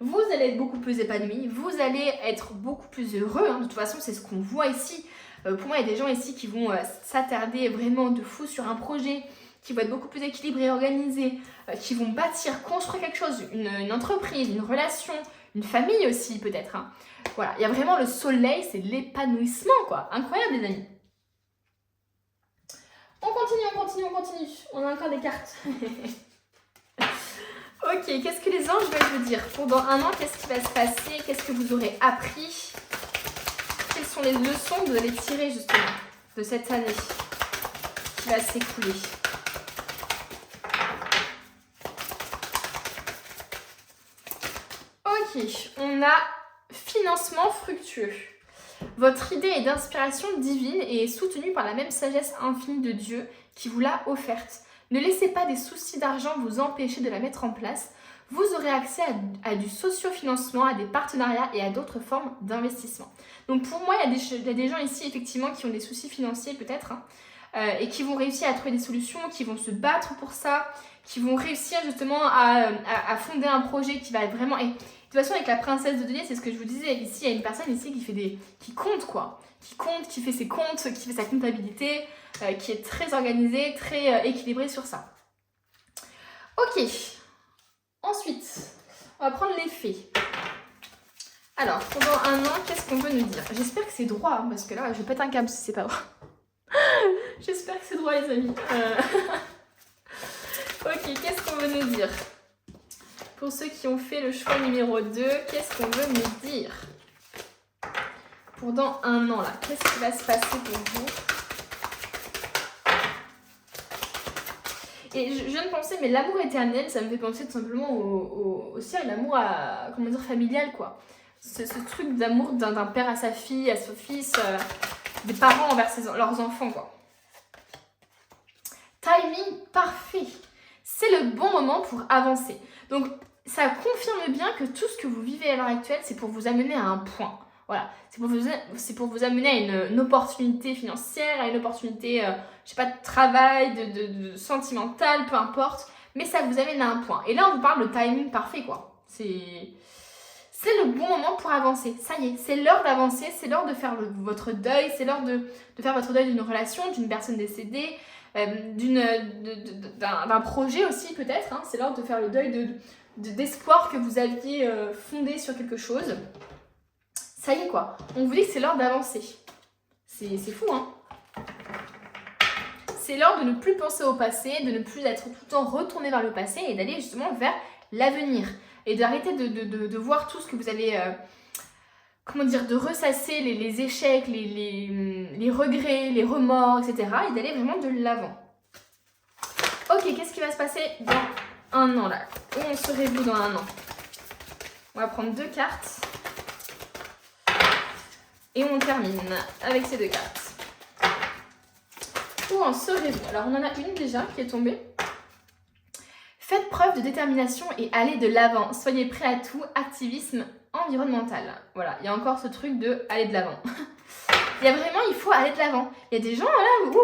Vous allez être beaucoup plus épanoui, vous allez être beaucoup plus heureux. De toute façon, c'est ce qu'on voit ici. Pour moi, il y a des gens ici qui vont s'attarder vraiment de fou sur un projet, qui vont être beaucoup plus équilibrés, organisés, qui vont bâtir, construire quelque chose, une entreprise, une relation, une famille aussi peut-être. Voilà, il y a vraiment le soleil, c'est l'épanouissement quoi. Incroyable les amis. On continue. On a encore des cartes. Ok, qu'est-ce que les anges veulent vous dire? Pendant un an, qu'est-ce qui va se passer? Qu'est-ce que vous aurez appris? Quelles sont les leçons que vous allez tirer justement de cette année qui va s'écouler? Ok, on a financement fructueux. Votre idée est d'inspiration divine et est soutenue par la même sagesse infinie de Dieu qui vous l'a offerte. Ne laissez pas des soucis d'argent vous empêcher de la mettre en place. Vous aurez accès à du socio-financement, à des partenariats et à d'autres formes d'investissement. Donc pour moi, il y a des gens ici effectivement qui ont des soucis financiers peut-être et qui vont réussir à trouver des solutions, qui vont se battre pour ça, qui vont réussir justement à fonder un projet qui va être vraiment... Et de toute façon, avec la princesse de denier, c'est ce que je vous disais. Ici, il y a une personne ici qui compte quoi. Qui fait ses comptes, qui fait sa comptabilité, qui est très organisée, très équilibrée sur ça. Ok. Ensuite, on va prendre les faits. Alors, pendant un an, qu'est-ce qu'on veut nous dire? J'espère que c'est droit, parce que là, je pète un câble si c'est pas droit. J'espère que c'est droit, les amis. Ok, qu'est-ce qu'on veut nous dire? Pour ceux qui ont fait le choix numéro 2, qu'est-ce qu'on veut nous dire? Pendant un an, là, qu'est-ce qui va se passer pour vous? Et je viens de penser, mais l'amour éternel, ça me fait penser tout simplement aussi à l'amour familial, quoi. Ce truc d'amour d'un père à sa fille, à son fils, des parents envers leurs enfants, quoi. Timing parfait. C'est le bon moment pour avancer. Donc, ça confirme bien que tout ce que vous vivez à l'heure actuelle, c'est pour vous amener à un point. Voilà, c'est pour vous amener à une opportunité financière, à une opportunité, je sais pas, de travail, de sentimental, peu importe. Mais ça vous amène à un point. Et là, on vous parle de timing parfait, quoi. C'est le bon moment pour avancer. Ça y est, c'est l'heure d'avancer, c'est l'heure de faire votre deuil, c'est l'heure de faire votre deuil d'une relation, d'une personne décédée, d'un projet aussi peut-être. C'est l'heure de faire le deuil d'espoir que vous aviez fondé sur quelque chose. Ça y est quoi, on vous dit que c'est l'heure d'avancer. C'est fou hein. C'est l'heure de ne plus penser au passé, de ne plus être tout le temps retourné vers le passé et d'aller justement vers l'avenir. Et d'arrêter de voir tout ce que vous avez, de ressasser les échecs, les regrets, les remords, etc. Et d'aller vraiment de l'avant. Ok, qu'est-ce qui va se passer dans un an là? Où en serez-vous dans un an? On va prendre 2 cartes. Et on termine avec ces 2 cartes. Où en serez-vous? Alors, on en a une déjà qui est tombée. Faites preuve de détermination et allez de l'avant. Soyez prêts à tout. Activisme environnemental. Voilà, il y a encore ce truc de aller de l'avant. Il faut aller de l'avant. Il y a des gens, là,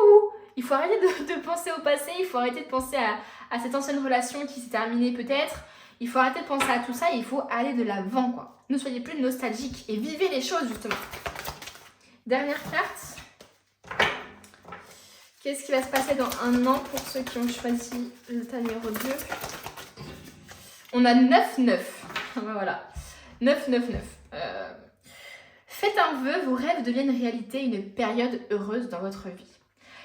il faut arrêter de penser au passé. Il faut arrêter de penser à cette ancienne relation qui s'est terminée peut-être. Il faut arrêter de penser à tout ça et il faut aller de l'avant, quoi. Ne soyez plus nostalgiques et vivez les choses, justement. Dernière carte. Qu'est-ce qui va se passer dans un an pour ceux qui ont choisi le tas numéro 2? On a 9-9. Voilà. 9-9-9. Faites un vœu, vos rêves deviennent réalité, une période heureuse dans votre vie.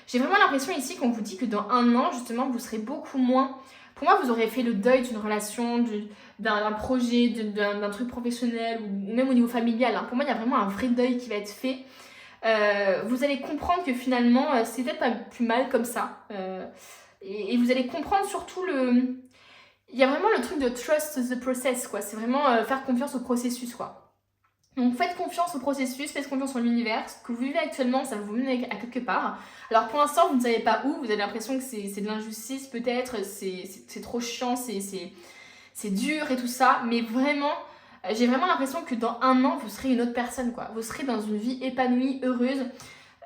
J'ai vraiment l'impression ici qu'on vous dit que dans 1 an, justement, vous serez beaucoup moins... Pour moi, vous aurez fait le deuil d'une relation, d'un projet, d'un truc professionnel ou même au niveau familial. Hein. Pour moi, il y a vraiment un vrai deuil qui va être fait. Vous allez comprendre que finalement, c'est peut-être pas plus mal comme ça. Et vous allez comprendre surtout le... Il y a vraiment le truc de trust the process, quoi. C'est vraiment faire confiance au processus, quoi. Donc faites confiance au processus, faites confiance en l'univers. Ce que vous vivez actuellement, ça vous mène à quelque part. Alors pour l'instant, vous ne savez pas où, vous avez l'impression que c'est de l'injustice peut-être, c'est trop chiant, c'est dur et tout ça. Mais vraiment, j'ai vraiment l'impression que dans 1 an, vous serez une autre personne, quoi. Vous serez dans une vie épanouie, heureuse.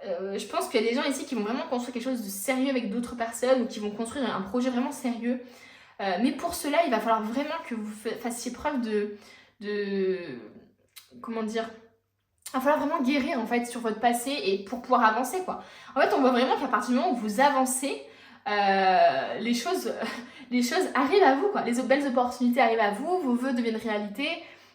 Je pense qu'il y a des gens ici qui vont vraiment construire quelque chose de sérieux avec d'autres personnes ou qui vont construire un projet vraiment sérieux. Mais pour cela, il va falloir vraiment que vous fassiez preuve comment dire, il va falloir vraiment guérir en fait sur votre passé et pour pouvoir avancer, quoi. En fait, on voit vraiment qu'à partir du moment où vous avancez, les choses arrivent à vous, quoi. Les belles opportunités arrivent à vous, vos vœux deviennent réalité.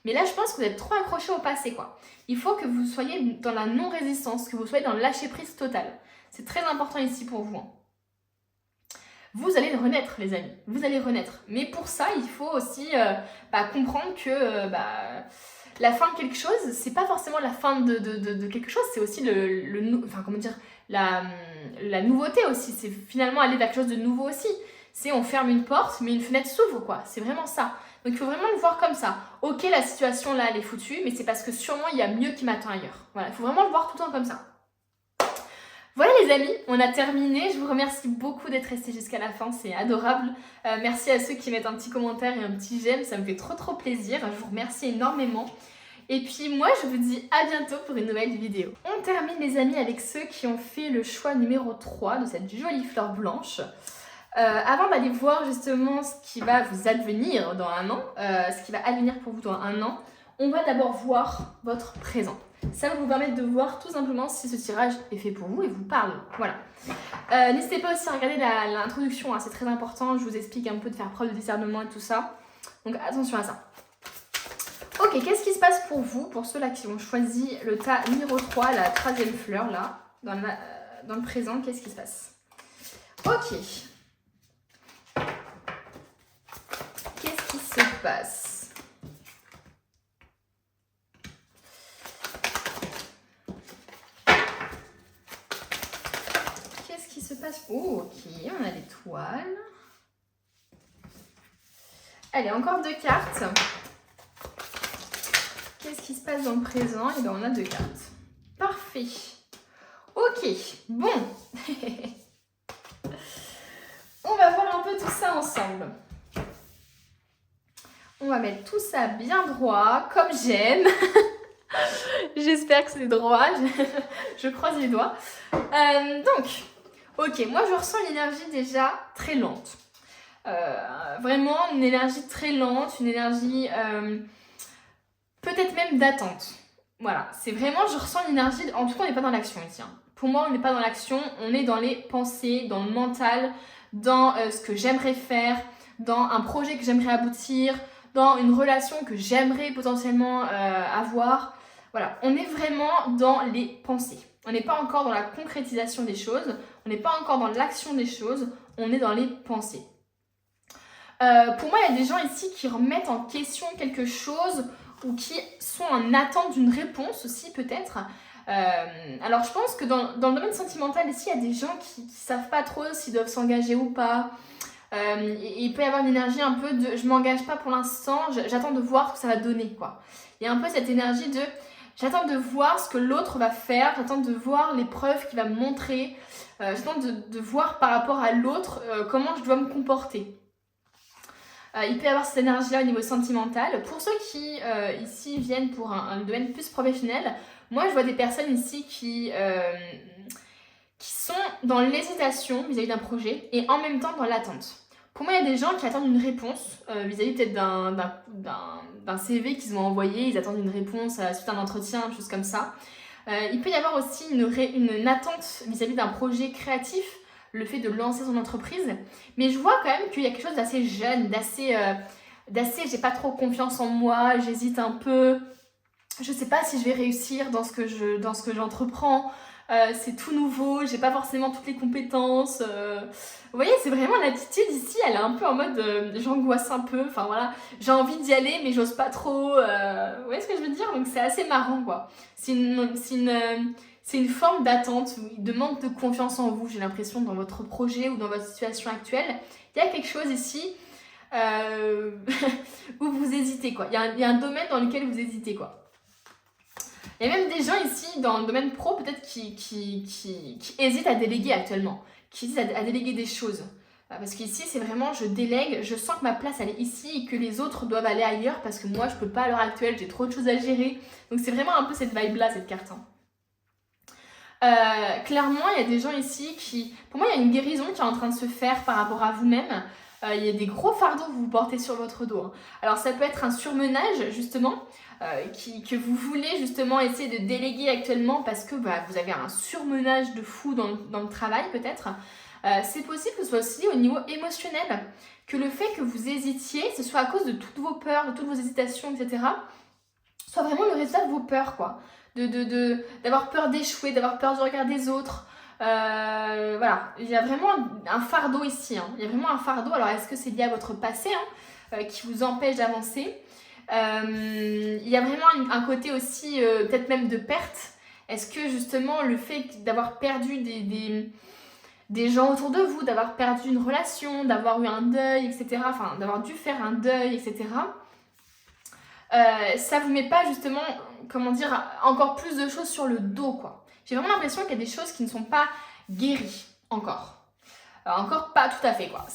Mais là, je pense que vous êtes trop accroché au passé, quoi. Il faut que vous soyez dans la non-résistance, que vous soyez dans le lâcher-prise total. C'est très important ici pour vous. Hein. Vous allez renaître, les amis. Vous allez renaître. Mais pour ça, il faut aussi comprendre que... la fin de quelque chose, c'est pas forcément la fin de quelque chose, c'est aussi la nouveauté aussi. C'est finalement aller vers quelque chose de nouveau aussi. C'est on ferme une porte, mais une fenêtre s'ouvre, quoi. C'est vraiment ça. Donc il faut vraiment le voir comme ça. Ok, la situation là, elle est foutue, mais c'est parce que sûrement il y a mieux qui m'attend ailleurs. Voilà, il faut vraiment le voir tout le temps comme ça. Voilà les amis, on a terminé. Je vous remercie beaucoup d'être restés jusqu'à la fin, c'est adorable. Merci à ceux qui mettent un petit commentaire et un petit j'aime, ça me fait trop plaisir. Je vous remercie énormément. Et puis moi, je vous dis à bientôt pour une nouvelle vidéo. On termine les amis avec ceux qui ont fait le choix numéro 3 de cette jolie fleur blanche. Avant d'aller voir justement ce qui va vous advenir dans 1 an, ce qui va advenir pour vous dans 1 an, on va d'abord voir votre présent. Ça va vous permettre de voir tout simplement si ce tirage est fait pour vous et vous parle. Voilà. N'hésitez pas aussi à regarder l'introduction, hein, c'est très important. Je vous explique un peu de faire preuve de discernement et tout ça. Donc attention à ça. Ok, qu'est-ce qui se passe pour vous, pour ceux-là qui ont choisi le tas numéro 3, la 3e fleur là, dans le présent, qu'est-ce qui se passe? Ok. Qu'est-ce qui se passe? Qu'est-ce qui se passe? Oh, ok, on a l'étoile. Allez, encore 2 cartes. Qu'est-ce qui se passe dans le présent? Et bien, on a 2 cartes. Parfait. Ok, bon. On va voir un peu tout ça ensemble. On va mettre tout ça bien droit, comme j'aime. J'espère que c'est droit. Je croise les doigts. Donc, ok, moi je ressens une énergie déjà très lente. Vraiment une énergie très lente, une énergie... peut-être même d'attente. Voilà, c'est vraiment, je ressens l'énergie, en tout cas on n'est pas dans l'action ici. Hein. Pour moi on n'est pas dans l'action, on est dans les pensées, dans le mental, dans ce que j'aimerais faire, dans un projet que j'aimerais aboutir, dans une relation que j'aimerais potentiellement avoir. Voilà, on est vraiment dans les pensées. On n'est pas encore dans la concrétisation des choses, on n'est pas encore dans l'action des choses, on est dans les pensées. Pour moi il y a des gens ici qui remettent en question quelque chose ou qui sont en attente d'une réponse aussi peut-être. Alors je pense que dans le domaine sentimental ici, il y a des gens qui ne savent pas trop s'ils doivent s'engager ou pas. Il peut y avoir une énergie un peu de je m'engage pas pour l'instant, j'attends de voir ce que ça va donner, quoi. Il y a un peu cette énergie de j'attends de voir ce que l'autre va faire, j'attends de voir les preuves qu'il va me montrer, j'attends de voir par rapport à l'autre comment je dois me comporter. Il peut y avoir cette énergie-là au niveau sentimental. Pour ceux qui ici viennent pour un domaine plus professionnel, moi je vois des personnes ici qui sont dans l'hésitation vis-à-vis d'un projet et en même temps dans l'attente. Pour moi, il y a des gens qui attendent une réponse vis-à-vis peut-être d'un CV qu'ils ont envoyé. Ils attendent une réponse suite à un entretien, une chose comme ça. Il peut y avoir aussi une attente vis-à-vis d'un projet créatif, le fait de lancer son entreprise. Mais je vois quand même qu'il y a quelque chose d'assez jeune, d'assez j'ai pas trop confiance en moi, j'hésite un peu. je sais pas si je vais réussir dans ce que j'entreprends. C'est tout nouveau, j'ai pas forcément toutes les compétences. Vous voyez, c'est vraiment l'attitude ici, elle est un peu en mode j'angoisse un peu, enfin voilà, j'ai envie d'y aller mais j'ose pas trop. Vous voyez ce que je veux dire? Donc c'est assez marrant quoi. C'est une forme d'attente, de manque de confiance en vous, j'ai l'impression, dans votre projet ou dans votre situation actuelle. Il y a quelque chose ici où vous hésitez quoi. Il y a un domaine dans lequel vous hésitez quoi. Il y a même des gens ici dans le domaine pro peut-être qui hésitent à déléguer actuellement, qui hésitent à déléguer des choses. Parce qu'ici c'est vraiment je délègue, je sens que ma place elle est ici et que les autres doivent aller ailleurs parce que moi je peux pas à l'heure actuelle, j'ai trop de choses à gérer. Donc c'est vraiment un peu cette vibe là, cette carte. Clairement il y a des gens ici qui, pour moi il y a une guérison qui est en train de se faire par rapport à vous-même. Il y a des gros fardeaux que vous portez sur votre dos. Alors ça peut être un surmenage justement, que vous voulez justement essayer de déléguer actuellement parce que vous avez un surmenage de fou dans le travail peut-être. C'est possible que ce soit aussi au niveau émotionnel, que le fait que vous hésitiez, ce soit à cause de toutes vos peurs, de toutes vos hésitations, etc., soit vraiment le résultat de vos peurs, quoi. D'avoir peur d'échouer, d'avoir peur du regard des autres. Voilà, il y a vraiment un fardeau ici. Il y a vraiment un fardeau. Alors, est-ce que c'est lié à votre passé qui vous empêche d'avancer? Il y a vraiment un côté aussi, peut-être même de perte. Est-ce que justement le fait d'avoir perdu des gens autour de vous, d'avoir perdu une relation, d'avoir eu un deuil, etc., enfin d'avoir dû faire un deuil, etc., ça vous met pas justement, comment dire, encore plus de choses sur le dos, quoi. J'ai vraiment l'impression qu'il y a des choses qui ne sont pas guéries encore. Encore pas tout à fait, quoi.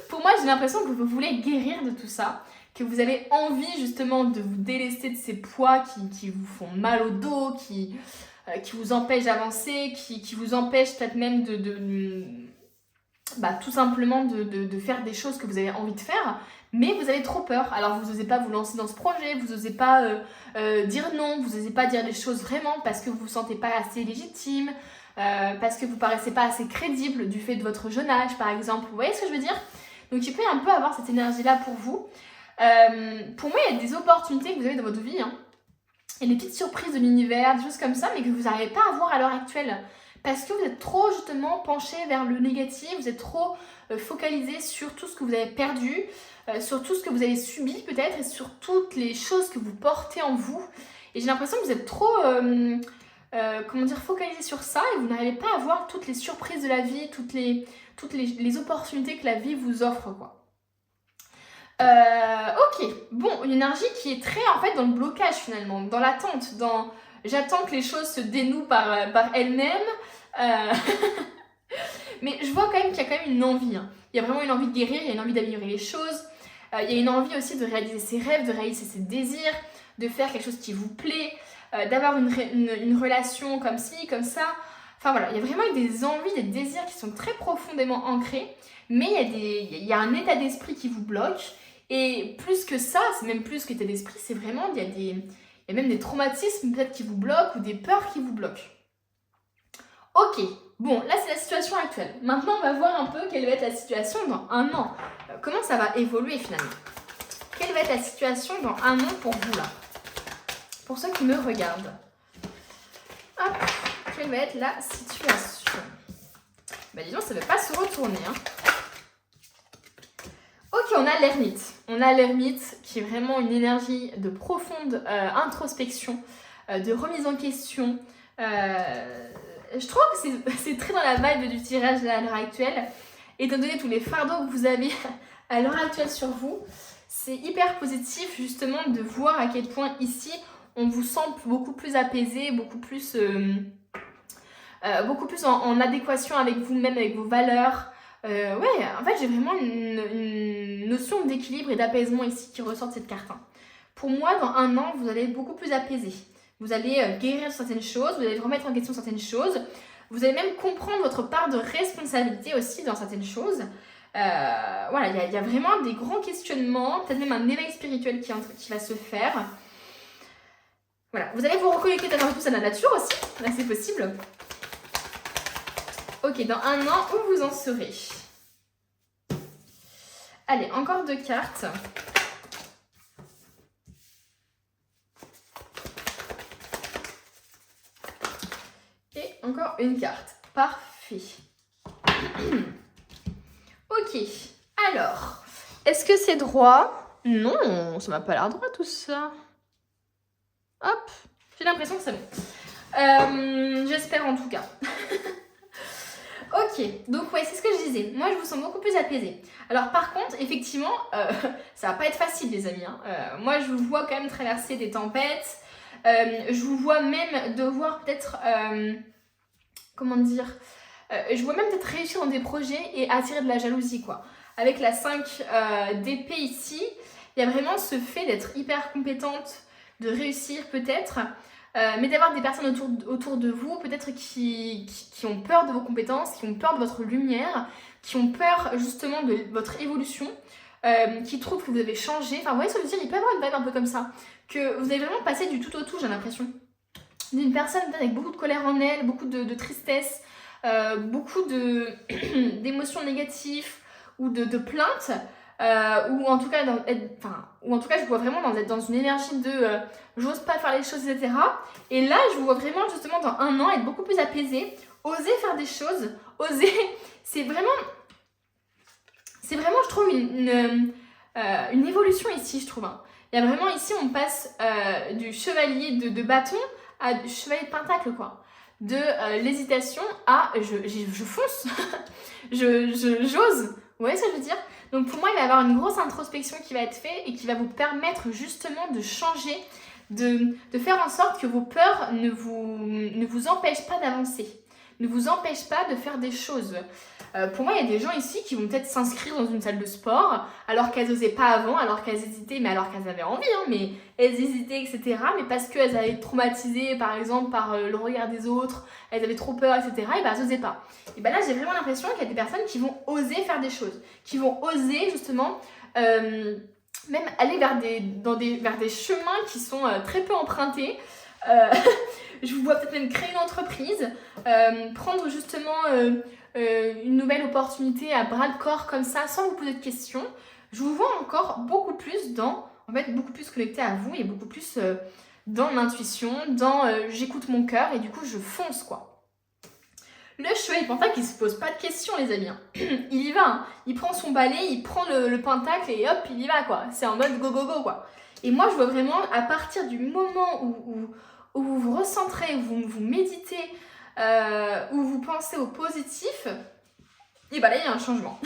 Pour moi, j'ai l'impression que vous voulez guérir de tout ça, que vous avez envie justement de vous délester de ces poids qui vous font mal au dos, qui vous empêchent d'avancer, qui vous empêchent peut-être même tout simplement de faire des choses que vous avez envie de faire, mais vous avez trop peur. Alors vous n'osez pas vous lancer dans ce projet, vous n'osez pas dire non, vous n'osez pas dire les choses vraiment parce que vous vous sentez pas assez légitime, parce que vous paraissez pas assez crédible du fait de votre jeune âge par exemple. Vous voyez ce que je veux dire? Donc il peut un peu avoir cette énergie-là pour vous. Pour moi, il y a des opportunités que vous avez dans votre vie. Il y a des petites surprises de l'univers, des choses comme ça, mais que vous n'arrivez pas à voir à l'heure actuelle. Parce que vous êtes trop justement penché vers le négatif, vous êtes trop focalisé sur tout ce que vous avez perdu, sur tout ce que vous avez subi peut-être, et sur toutes les choses que vous portez en vous. Et j'ai l'impression que vous êtes trop focalisé sur ça, et vous n'arrivez pas à voir toutes les surprises de la vie, toutes les opportunités que la vie vous offre, quoi. Ok, bon, une énergie qui est très en fait dans le blocage finalement, dans l'attente, dans j'attends que les choses se dénouent par elles-mêmes. Mais je vois quand même qu'il y a quand même une envie. Il y a vraiment une envie de guérir, il y a une envie d'améliorer les choses. Il y a une envie aussi de réaliser ses rêves, de réaliser ses désirs, de faire quelque chose qui vous plaît, d'avoir une relation comme ci, comme ça. Enfin voilà, il y a vraiment des envies, des désirs qui sont très profondément ancrés, mais il y a un état d'esprit qui vous bloque. Et plus que ça, c'est même plus qu'état d'esprit, c'est vraiment, il y a même des traumatismes peut-être qui vous bloquent ou des peurs qui vous bloquent. Ok, bon, là c'est la situation actuelle. Maintenant, on va voir un peu quelle va être la situation dans un an. Comment ça va évoluer finalement? Quelle va être la situation dans un an pour vous là? Pour ceux qui me regardent. Hop, quelle va être la situation? Disons, ça ne va pas se retourner. Ok, on a l'ermite. On a l'ermite qui est vraiment une énergie de profonde introspection, de remise en question. Je trouve que c'est très dans la vibe du tirage à l'heure actuelle. Étant donné tous les fardeaux que vous avez à l'heure actuelle sur vous, c'est hyper positif justement de voir à quel point ici, on vous sent beaucoup plus apaisé, beaucoup plus en adéquation avec vous-même, avec vos valeurs. Ouais, en fait, j'ai vraiment une notion d'équilibre et d'apaisement ici qui ressort de cette carte. Pour moi, dans un an, vous allez être beaucoup plus apaisé. Vous allez guérir certaines choses, vous allez remettre en question certaines choses. Vous allez même comprendre votre part de responsabilité aussi dans certaines choses. Voilà, il y a vraiment des grands questionnements, peut-être même un éveil spirituel qui va se faire. Voilà, vous allez vous reconnecter avec tout ça dans la nature aussi, là c'est possible. Ok, dans un an, où vous en serez? Allez, encore 2 cartes. une carte. Parfait. Ok. Alors, est-ce que c'est droit? Non, ça m'a pas l'air droit tout ça. Hop, j'ai l'impression que c'est bon. J'espère en tout cas. Ok, donc ouais, c'est ce que je disais. Moi, je vous sens beaucoup plus apaisée. Alors par contre, effectivement, ça va pas être facile, les amis. Moi, je vous vois quand même traverser des tempêtes. Je vous vois même devoir peut-être... comment dire je vois même peut-être réussir dans des projets et attirer de la jalousie, quoi. Avec la 5 d'épée ici, il y a vraiment ce fait d'être hyper compétente, de réussir peut-être, mais d'avoir des personnes autour de vous, peut-être qui ont peur de vos compétences, qui ont peur de votre lumière, qui ont peur justement de votre évolution, qui trouvent que vous avez changé. Enfin, vous voyez ce que je veux dire, il peut y avoir une vibe un peu comme ça, que vous avez vraiment passé du tout au tout, j'ai l'impression. D'une personne avec beaucoup de colère en elle, beaucoup de tristesse, beaucoup d'émotions négatives ou de plaintes, ou en tout cas je vous vois vraiment être dans une énergie de j'ose pas faire les choses, etc. Et là je vous vois vraiment justement dans un an être beaucoup plus apaisée, oser faire des choses, oser, c'est vraiment je trouve une évolution ici, je trouve. Il y a vraiment ici on passe du chevalier de bâton à du chevalier de pentacle, quoi. De l'hésitation à je fonce, j'ose. Vous voyez ce que je veux dire? Donc pour moi, il va y avoir une grosse introspection qui va être faite et qui va vous permettre justement de changer, de faire en sorte que vos peurs ne vous empêchent pas d'avancer, ne vous empêchent pas de faire des choses. Pour moi, il y a des gens ici qui vont peut-être s'inscrire dans une salle de sport alors qu'elles n'osaient pas avant, alors qu'elles hésitaient, mais alors qu'elles avaient envie, mais elles hésitaient, etc. Mais parce qu'elles avaient été traumatisées, par exemple, par le regard des autres, elles avaient trop peur, etc. Et elles n'osaient pas. Et là, j'ai vraiment l'impression qu'il y a des personnes qui vont oser faire des choses, qui vont oser justement même aller vers des chemins qui sont très peu empruntés. Je vous vois peut-être même créer une entreprise, prendre justement une nouvelle opportunité à bras de corps comme ça, sans vous poser de questions. Je vous vois encore beaucoup plus beaucoup plus connecté à vous et beaucoup plus dans l'intuition, dans j'écoute mon cœur et du coup je fonce, quoi. Le chevalier de pentacle, il se pose pas de questions, les amis. Il y va, il prend son balai, il prend le pentacle et hop, il y va, quoi. C'est en mode go go go, quoi. Et moi, je vois vraiment à partir du moment où vous vous recentrez, où vous méditez, où vous pensez au positif, et là, il y a un changement.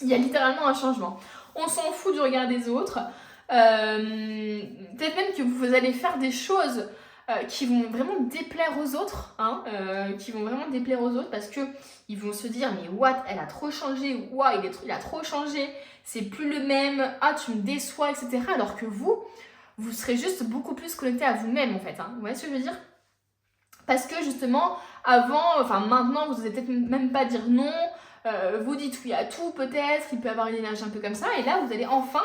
Il y a littéralement un changement. On s'en fout du regard des autres. Peut-être même que vous allez faire des choses qui vont vraiment déplaire aux autres, qui vont vraiment déplaire aux autres parce qu'ils vont se dire mais what, elle a trop changé, ou il a trop changé, c'est plus le même, tu me déçois, etc. Alors que vous serez juste beaucoup plus connecté à vous-même en fait. Vous voyez ce que je veux dire? Parce que justement, maintenant, vous n'osez peut-être même pas dire non, vous dites oui à tout peut-être, il peut y avoir une énergie un peu comme ça, et là, vous allez enfin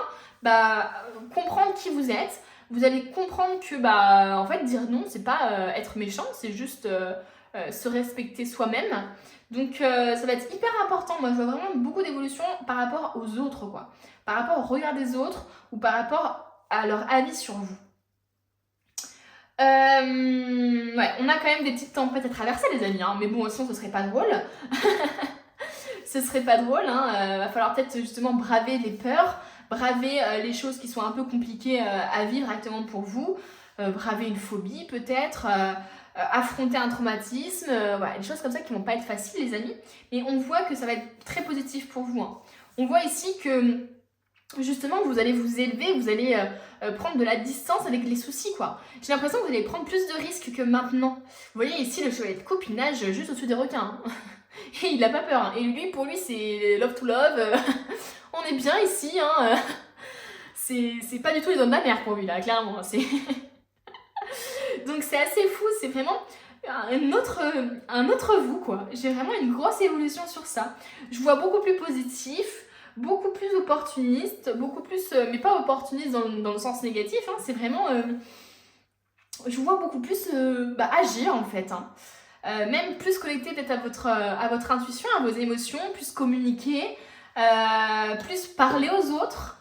comprendre qui vous êtes, vous allez comprendre que, en fait, dire non, c'est pas être méchant, c'est juste se respecter soi-même. Donc, ça va être hyper important. Moi, je vois vraiment beaucoup d'évolution par rapport aux autres, quoi. Par rapport au regard des autres ou par rapport à leur avis sur vous. Ouais, on a quand même des petites tempêtes à traverser, les amis, mais bon, sinon ce serait pas drôle. Ce serait pas drôle, va falloir peut-être justement braver les peurs, braver les choses qui sont un peu compliquées à vivre directement pour vous, braver une phobie peut-être, affronter un traumatisme, voilà, des choses comme ça qui vont pas être faciles, les amis, mais on voit que ça va être très positif pour vous. On voit ici que justement vous allez vous élever, vous allez prendre de la distance avec les soucis, quoi. J'ai l'impression que vous allez prendre plus de risques que maintenant. Vous voyez ici le chevalier de copinage juste au-dessus des requins. Et il a pas peur. Et lui, pour lui, c'est love to love. On est bien ici. C'est pas du tout les dents de la mer pour lui, là, clairement. Donc c'est assez fou, c'est vraiment un autre vous, quoi. J'ai vraiment une grosse évolution sur ça. Je vois beaucoup plus positif, beaucoup plus opportuniste, beaucoup plus, mais pas opportuniste dans le sens négatif, c'est vraiment, je vous vois beaucoup plus agir en fait, même plus connecté peut-être à votre intuition, à vos émotions, plus communiquer, plus parler aux autres.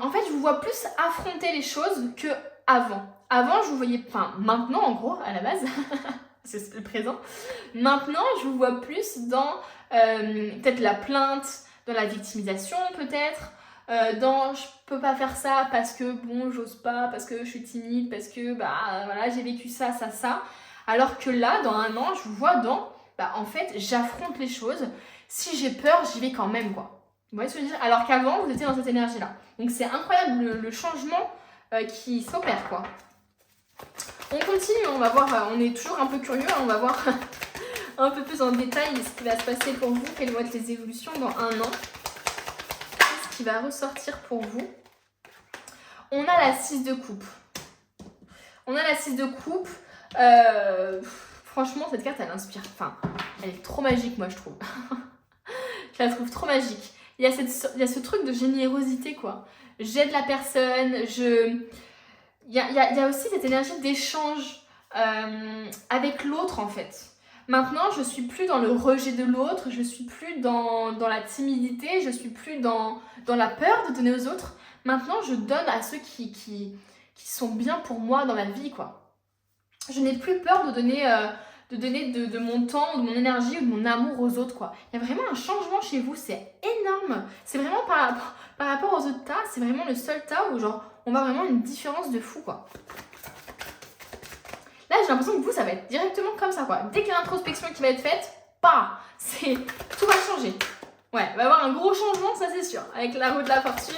En fait, je vous vois plus affronter les choses que avant. Avant, je vous voyais, maintenant en gros, à la base, c'est le présent. Maintenant, je vous vois plus dans peut-être la plainte, dans la victimisation peut-être, dans je peux pas faire ça parce que bon, j'ose pas, parce que je suis timide, parce que bah voilà, j'ai vécu ça, ça, ça. Alors que là, dans un an, je vous vois dans bah en fait, j'affronte les choses. Si j'ai peur, j'y vais quand même, quoi. Vous voyez ce que je veux dire? Alors qu'avant, vous étiez dans cette énergie-là. Donc c'est incroyable le changement qui s'opère, quoi. On continue, on va voir, on est toujours un peu curieux, on va voir un peu plus en détail ce qui va se passer pour vous, quelles vont être les évolutions dans un an, ce qui va ressortir pour vous. On a la 6 de coupe. On a la 6 de coupe. Franchement, cette carte, elle inspire. Enfin, elle est trop magique, moi, je trouve. Je la trouve trop magique. Il y a ce truc de générosité, quoi. J'aide la personne, Il y a aussi cette énergie d'échange avec l'autre, en fait. Maintenant, je suis plus dans le rejet de l'autre, je suis plus dans la timidité, je suis plus dans la peur de donner aux autres. Maintenant, je donne à ceux qui sont bien pour moi dans ma vie, quoi. Je n'ai plus peur de donner de mon temps, de mon énergie ou de mon amour aux autres, quoi. Il y a vraiment un changement chez vous, c'est énorme. C'est vraiment par rapport aux autres tas, c'est vraiment le seul tas où genre on voit vraiment une différence de fou, quoi. Là, j'ai l'impression que vous, ça va être directement comme ça, quoi. Dès qu'il y a l'introspection qui va être faite, tout va changer. Ouais, il va y avoir un gros changement, ça c'est sûr. Avec la roue de la fortune,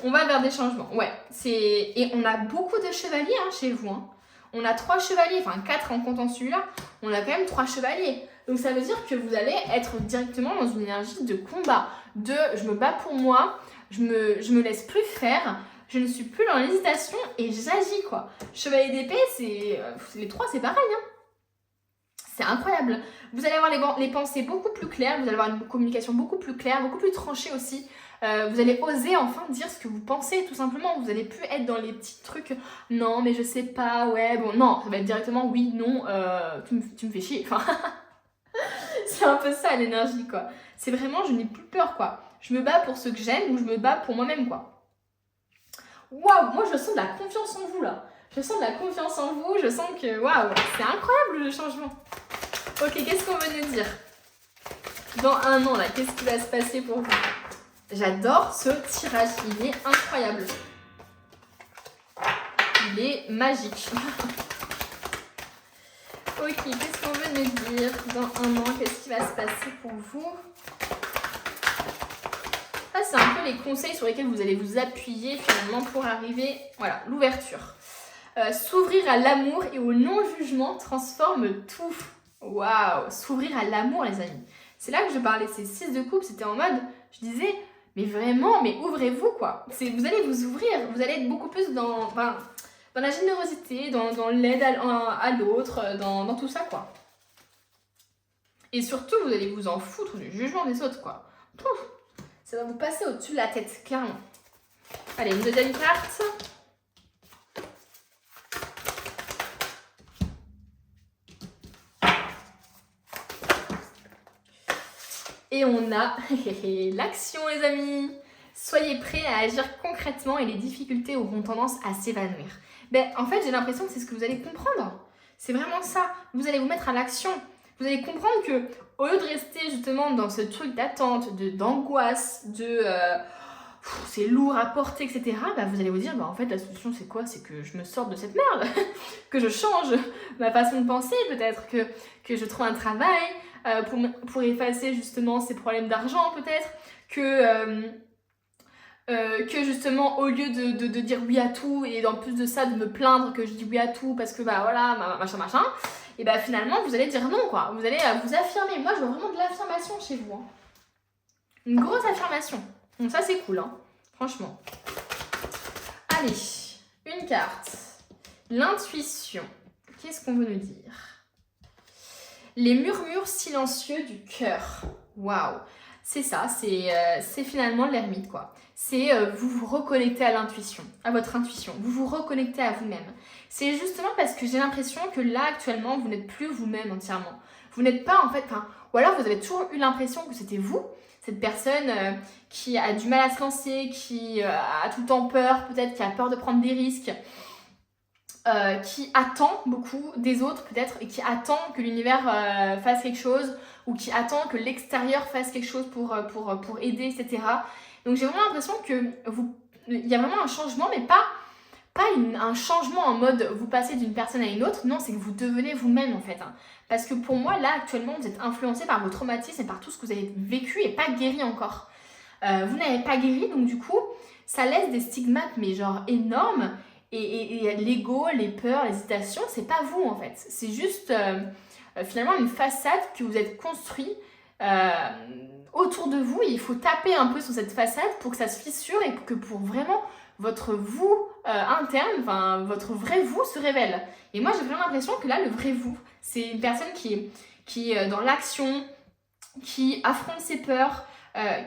on va vers des changements. Ouais, et on a beaucoup de chevaliers chez vous, hein. On a 3 chevaliers, enfin 4 en comptant celui-là, on a quand même 3 chevaliers. Donc ça veut dire que vous allez être directement dans une énergie de combat, de je me bats pour moi, je me laisse plus faire, je ne suis plus dans l'hésitation et j'agis, quoi. Chevalier d'épée, les 3 c'est pareil, hein. C'est incroyable. Vous allez avoir les pensées beaucoup plus claires, vous allez avoir une communication beaucoup plus claire, beaucoup plus tranchée aussi. Vous allez oser enfin dire ce que vous pensez, tout simplement. Vous n'allez plus être dans les petits trucs « Non, mais je sais pas, ouais, bon, non ». Ça va être directement « Oui, non, tu me fais chier ». Enfin, c'est un peu ça l'énergie, quoi. C'est vraiment, je n'ai plus peur, quoi. Je me bats pour ce que j'aime ou je me bats pour moi-même, quoi. Waouh, moi je sens de la confiance en vous, là. Je sens de la confiance en vous, je sens que, waouh, c'est incroyable le changement. Ok, qu'est-ce qu'on veut nous dire? Dans un an, là, qu'est-ce qui va se passer pour vous? J'adore ce tirage, il est incroyable. Il est magique. Ok, qu'est-ce qu'on veut nous dire dans un an? Qu'est-ce qui va se passer pour vous? Ça, c'est un peu les conseils sur lesquels vous allez vous appuyer finalement pour arriver, voilà, l'ouverture. S'ouvrir à l'amour et au non-jugement transforme tout. Waouh, s'ouvrir à l'amour, les amis. C'est là que je parlais, ces 6 de coupe, c'était en mode, je disais, mais vraiment, mais ouvrez-vous, quoi. Vous allez vous ouvrir, vous allez être beaucoup plus dans la générosité, dans l'aide à l'autre, dans tout ça, quoi. Et surtout, vous allez vous en foutre du jugement des autres, quoi. Pouf, ça va vous passer au-dessus de la tête, clairement. Allez, une deuxième carte. Et on a l'action, les amis. Soyez prêts à agir concrètement et les difficultés auront tendance à s'évanouir. Ben, en fait, j'ai l'impression que c'est ce que vous allez comprendre. C'est vraiment ça. Vous allez vous mettre à l'action. Vous allez comprendre que, au lieu de rester justement dans ce truc d'attente, d'angoisse, c'est lourd à porter, etc., ben, vous allez vous dire, ben, en fait, la solution, c'est quoi? C'est que je me sorte de cette merde, que je change ma façon de penser, peut-être que je trouve un travail, pour effacer justement ces problèmes d'argent peut-être, que justement au lieu de dire oui à tout et en plus de ça de me plaindre que je dis oui à tout parce que bah voilà machin, et bah finalement vous allez dire non, quoi. Vous allez vous affirmer. Moi je vois vraiment de l'affirmation chez vous, hein. Une grosse affirmation. Donc ça c'est cool, hein, franchement. Allez, une carte. L'intuition. Qu'est-ce qu'on veut nous dire? Les murmures silencieux du cœur. Waouh, c'est ça, c'est finalement l'ermite, quoi. C'est vous vous reconnectez à l'intuition, à votre intuition. Vous vous reconnectez à vous-même. C'est justement parce que j'ai l'impression que là, actuellement, vous n'êtes plus vous-même entièrement. Vous n'êtes pas, en fait, ou alors vous avez toujours eu l'impression que c'était vous, cette personne qui a du mal à se lancer, qui a tout le temps peur, peut-être qui a peur de prendre des risques. qui attend beaucoup des autres peut-être, et qui attend que l'univers fasse quelque chose, ou qui attend que l'extérieur fasse quelque chose pour aider, etc. Donc j'ai vraiment l'impression que il y a vraiment un changement, mais pas un changement en mode vous passez d'une personne à une autre, non, c'est que vous devenez vous-même en fait. Hein. Parce que pour moi, là, actuellement, vous êtes influencé par vos traumatismes et par tout ce que vous avez vécu et pas guéri encore. Vous n'avez pas guéri, donc du coup, ça laisse des stigmates, mais genre énormes. Et l'ego, les peurs, l'hésitation, c'est pas vous en fait. C'est juste finalement une façade que vous êtes construit autour de vous. Et il faut taper un peu sur cette façade pour que ça se fissure et que pour vraiment votre vous interne, enfin votre vrai vous se révèle. Et moi j'ai vraiment l'impression que là le vrai vous, c'est une personne qui est dans l'action, qui affronte ses peurs,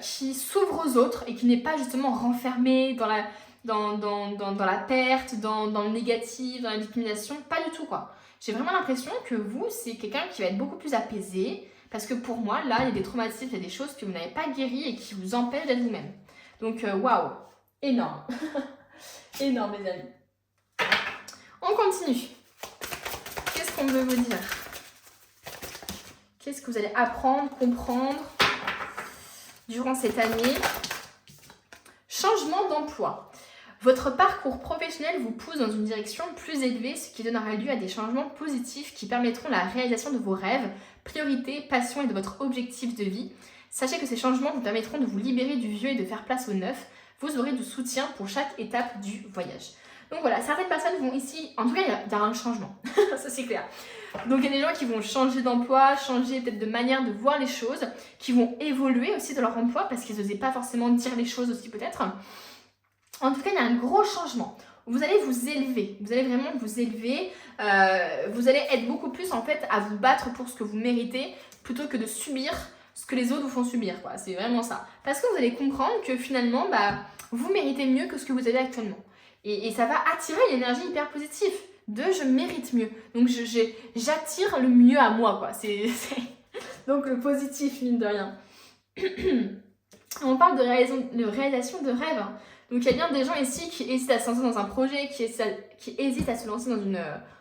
qui s'ouvre aux autres et qui n'est pas justement renfermée dans la perte, dans le négatif, dans la victimisation, pas du tout quoi. J'ai vraiment l'impression que vous, c'est quelqu'un qui va être beaucoup plus apaisé, parce que pour moi, là, il y a des traumatismes, il y a des choses que vous n'avez pas guéries et qui vous empêchent d'être vous-même. Donc, waouh, énorme. Énorme, les amis. On continue. Qu'est-ce qu'on veut vous dire? Qu'est-ce que vous allez apprendre, comprendre durant cette année? Changement d'emploi. Votre parcours professionnel vous pousse dans une direction plus élevée, ce qui donnera lieu à des changements positifs qui permettront la réalisation de vos rêves, priorités, passions et de votre objectif de vie. Sachez que ces changements vous permettront de vous libérer du vieux et de faire place au neuf. Vous aurez du soutien pour chaque étape du voyage. Donc voilà, certaines personnes vont ici, en tout cas il y a un changement, ça c'est clair. Donc il y a des gens qui vont changer d'emploi, changer peut-être de manière de voir les choses, qui vont évoluer aussi dans leur emploi parce qu'ils n'osaient pas forcément dire les choses aussi peut-être. En tout cas, il y a un gros changement. Vous allez vous élever, vous allez vraiment vous élever, vous allez être beaucoup plus en fait à vous battre pour ce que vous méritez plutôt que de subir ce que les autres vous font subir, quoi. C'est vraiment ça. Parce que vous allez comprendre que finalement, vous méritez mieux que ce que vous avez actuellement. Et ça va attirer une énergie hyper positive de je mérite mieux. Donc j'attire le mieux à moi, quoi. C'est donc le positif, mine de rien. On parle de réalisation de rêve. Hein. Donc il y a bien des gens ici qui hésitent à se lancer dans un projet, qui hésitent à se lancer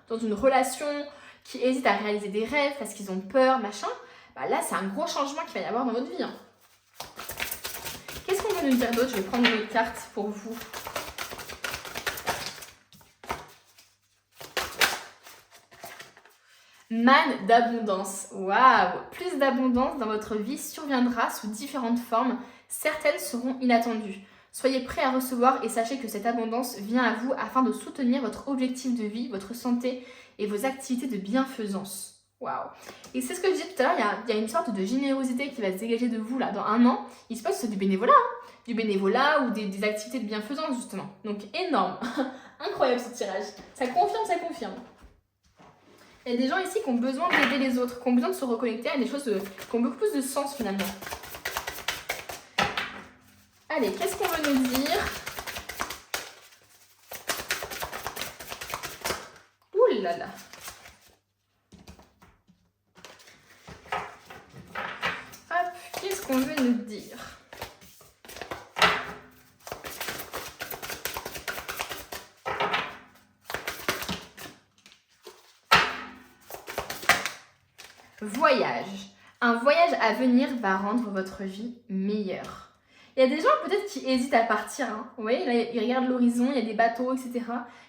dans une relation, qui hésitent à réaliser des rêves parce qu'ils ont peur, machin. Là, c'est un gros changement qu'il va y avoir dans votre vie. Hein. Qu'est-ce qu'on va nous dire d'autre? Je vais prendre une autre carte pour vous. Manne d'abondance. Waouh! Plus d'abondance dans votre vie surviendra sous différentes formes. Certaines seront inattendues. Soyez prêts à recevoir et sachez que cette abondance vient à vous afin de soutenir votre objectif de vie, votre santé et vos activités de bienfaisance. Waouh! Et c'est ce que je disais tout à l'heure, il y a une sorte de générosité qui va se dégager de vous là. Dans un an, il se passe du bénévolat. Hein, du bénévolat ou des activités de bienfaisance justement. Donc énorme. Incroyable ce tirage. Ça confirme, ça confirme. Il y a des gens ici qui ont besoin d'aider les autres, qui ont besoin de se reconnecter à des choses qui ont beaucoup plus de sens finalement. Allez, qu'est-ce qu'on veut nous dire? Ouh là là. Hop, qu'est-ce qu'on veut nous dire? Voyage. Un voyage à venir va rendre votre vie meilleure. Il y a des gens peut-être qui hésitent à partir. Hein. Vous voyez, là, ils regardent l'horizon, il y a des bateaux, etc.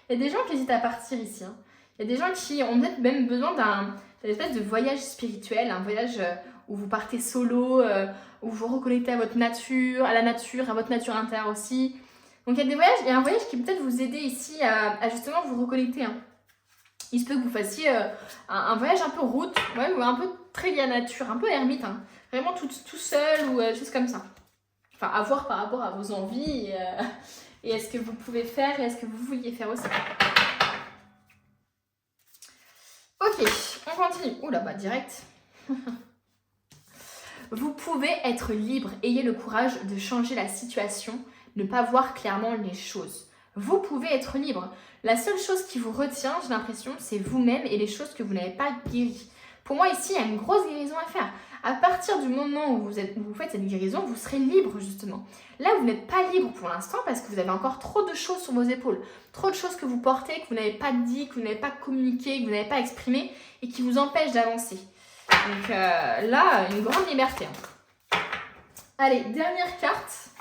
Il y a des gens qui hésitent à partir ici. Hein. Il y a des gens qui ont peut-être même besoin d'une espèce de voyage spirituel, un voyage où vous partez solo, où vous vous reconnectez à votre nature, à votre nature intérieure aussi. Donc il y a un voyage qui peut peut-être vous aider ici à justement vous reconnecter. Hein. Il se peut que vous fassiez un voyage un peu route, ouais, ou un peu très lié à la nature, un peu ermite, hein. Vraiment tout seul ou des choses comme ça. Enfin, à voir par rapport à vos envies et à ce que vous pouvez faire et à ce que vous vouliez faire aussi. Ok, on continue. Ouh là, direct. Vous pouvez être libre, ayez le courage de changer la situation, ne pas voir clairement les choses. Vous pouvez être libre. La seule chose qui vous retient, j'ai l'impression, c'est vous-même et les choses que vous n'avez pas guéries. Pour moi, ici, il y a une grosse guérison à faire. À partir du moment où vous faites cette guérison, vous serez libre justement. Là, vous n'êtes pas libre pour l'instant parce que vous avez encore trop de choses sur vos épaules. Trop de choses que vous portez, que vous n'avez pas dit, que vous n'avez pas communiqué, que vous n'avez pas exprimé et qui vous empêchent d'avancer. Donc là, une grande liberté. Allez, dernière carte.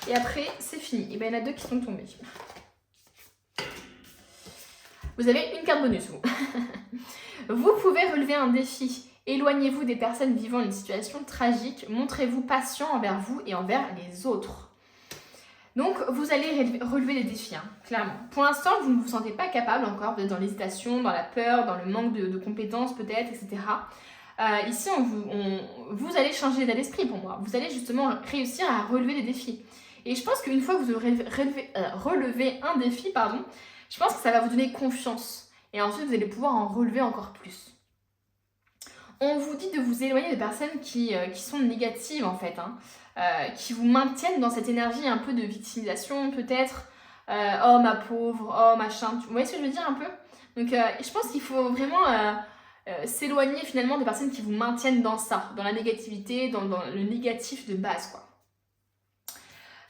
Et après, c'est fini. Et bien, il y en a 2 qui sont tombées. Vous avez une carte bonus, vous. Vous pouvez relever un défi. Éloignez-vous des personnes vivant une situation tragique. Montrez-vous patient envers vous et envers les autres. Donc, vous allez relever des défis, hein, clairement. Pour l'instant, vous ne vous sentez pas capable encore. Vous êtes dans l'hésitation, dans la peur, dans le manque de compétences peut-être, etc. Ici, vous allez changer d'état d'esprit pour moi. Vous allez justement réussir à relever des défis. Et je pense qu'une fois que vous aurez relevé un défi, je pense que ça va vous donner confiance. Et ensuite, vous allez pouvoir en relever encore plus. On vous dit de vous éloigner des personnes qui sont négatives en fait, hein, qui vous maintiennent dans cette énergie un peu de victimisation peut-être. Oh ma pauvre, oh machin, vous voyez ce que je veux dire un peu? Donc je pense qu'il faut vraiment s'éloigner finalement des personnes qui vous maintiennent dans ça, dans la négativité, dans le négatif de base quoi.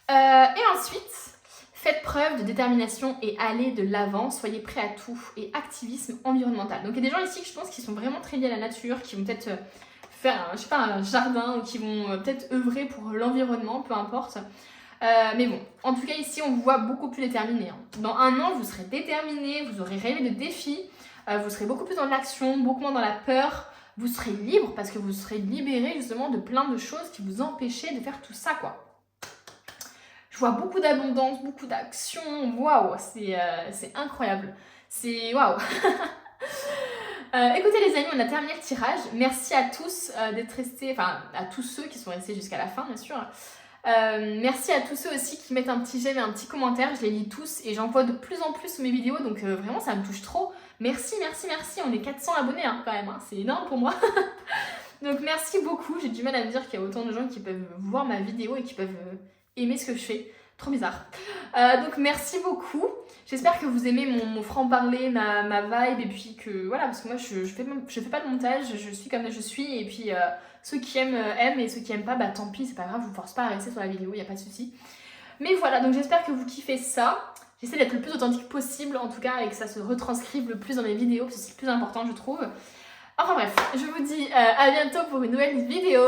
Et ensuite, faites preuve de détermination et allez de l'avant, soyez prêts à tout et activisme environnemental. Donc il y a des gens ici que je pense qui sont vraiment très liés à la nature, qui vont peut-être faire un jardin ou qui vont peut-être œuvrer pour l'environnement, peu importe. Mais bon, en tout cas ici on vous voit beaucoup plus déterminé. Hein. Dans 1 an vous serez déterminé, vous aurez rêvé de défis, vous serez beaucoup plus dans l'action, beaucoup moins dans la peur. Vous serez libre parce que vous serez libéré justement de plein de choses qui vous empêchaient de faire tout ça quoi. Je vois beaucoup d'abondance, beaucoup d'action. Waouh, c'est incroyable. C'est waouh. Écoutez les amis, on a terminé le tirage. Merci à tous d'être restés, enfin à tous ceux qui sont restés jusqu'à la fin bien sûr. Merci à tous ceux aussi qui mettent un petit j'aime et un petit commentaire. Je les lis tous et j'en vois de plus en plus mes vidéos. Donc vraiment ça me touche trop. Merci, merci, merci. On est 400 abonnés hein, quand même. Hein. C'est énorme pour moi. Donc merci beaucoup. J'ai du mal à me dire qu'il y a autant de gens qui peuvent voir ma vidéo et qui peuvent... aimer ce que je fais, trop bizarre. Donc merci beaucoup, j'espère que vous aimez mon franc-parler, ma vibe, et puis que voilà, parce que moi je fais pas de montage, je suis comme je suis, et puis ceux qui aiment, aiment, et ceux qui aiment pas, bah tant pis, c'est pas grave, je vous force pas à rester sur la vidéo, y a pas de souci. Mais voilà, donc j'espère que vous kiffez ça, j'essaie d'être le plus authentique possible en tout cas, et que ça se retranscrive le plus dans mes vidéos, parce que c'est le plus important je trouve. Enfin bref, je vous dis à bientôt pour une nouvelle vidéo.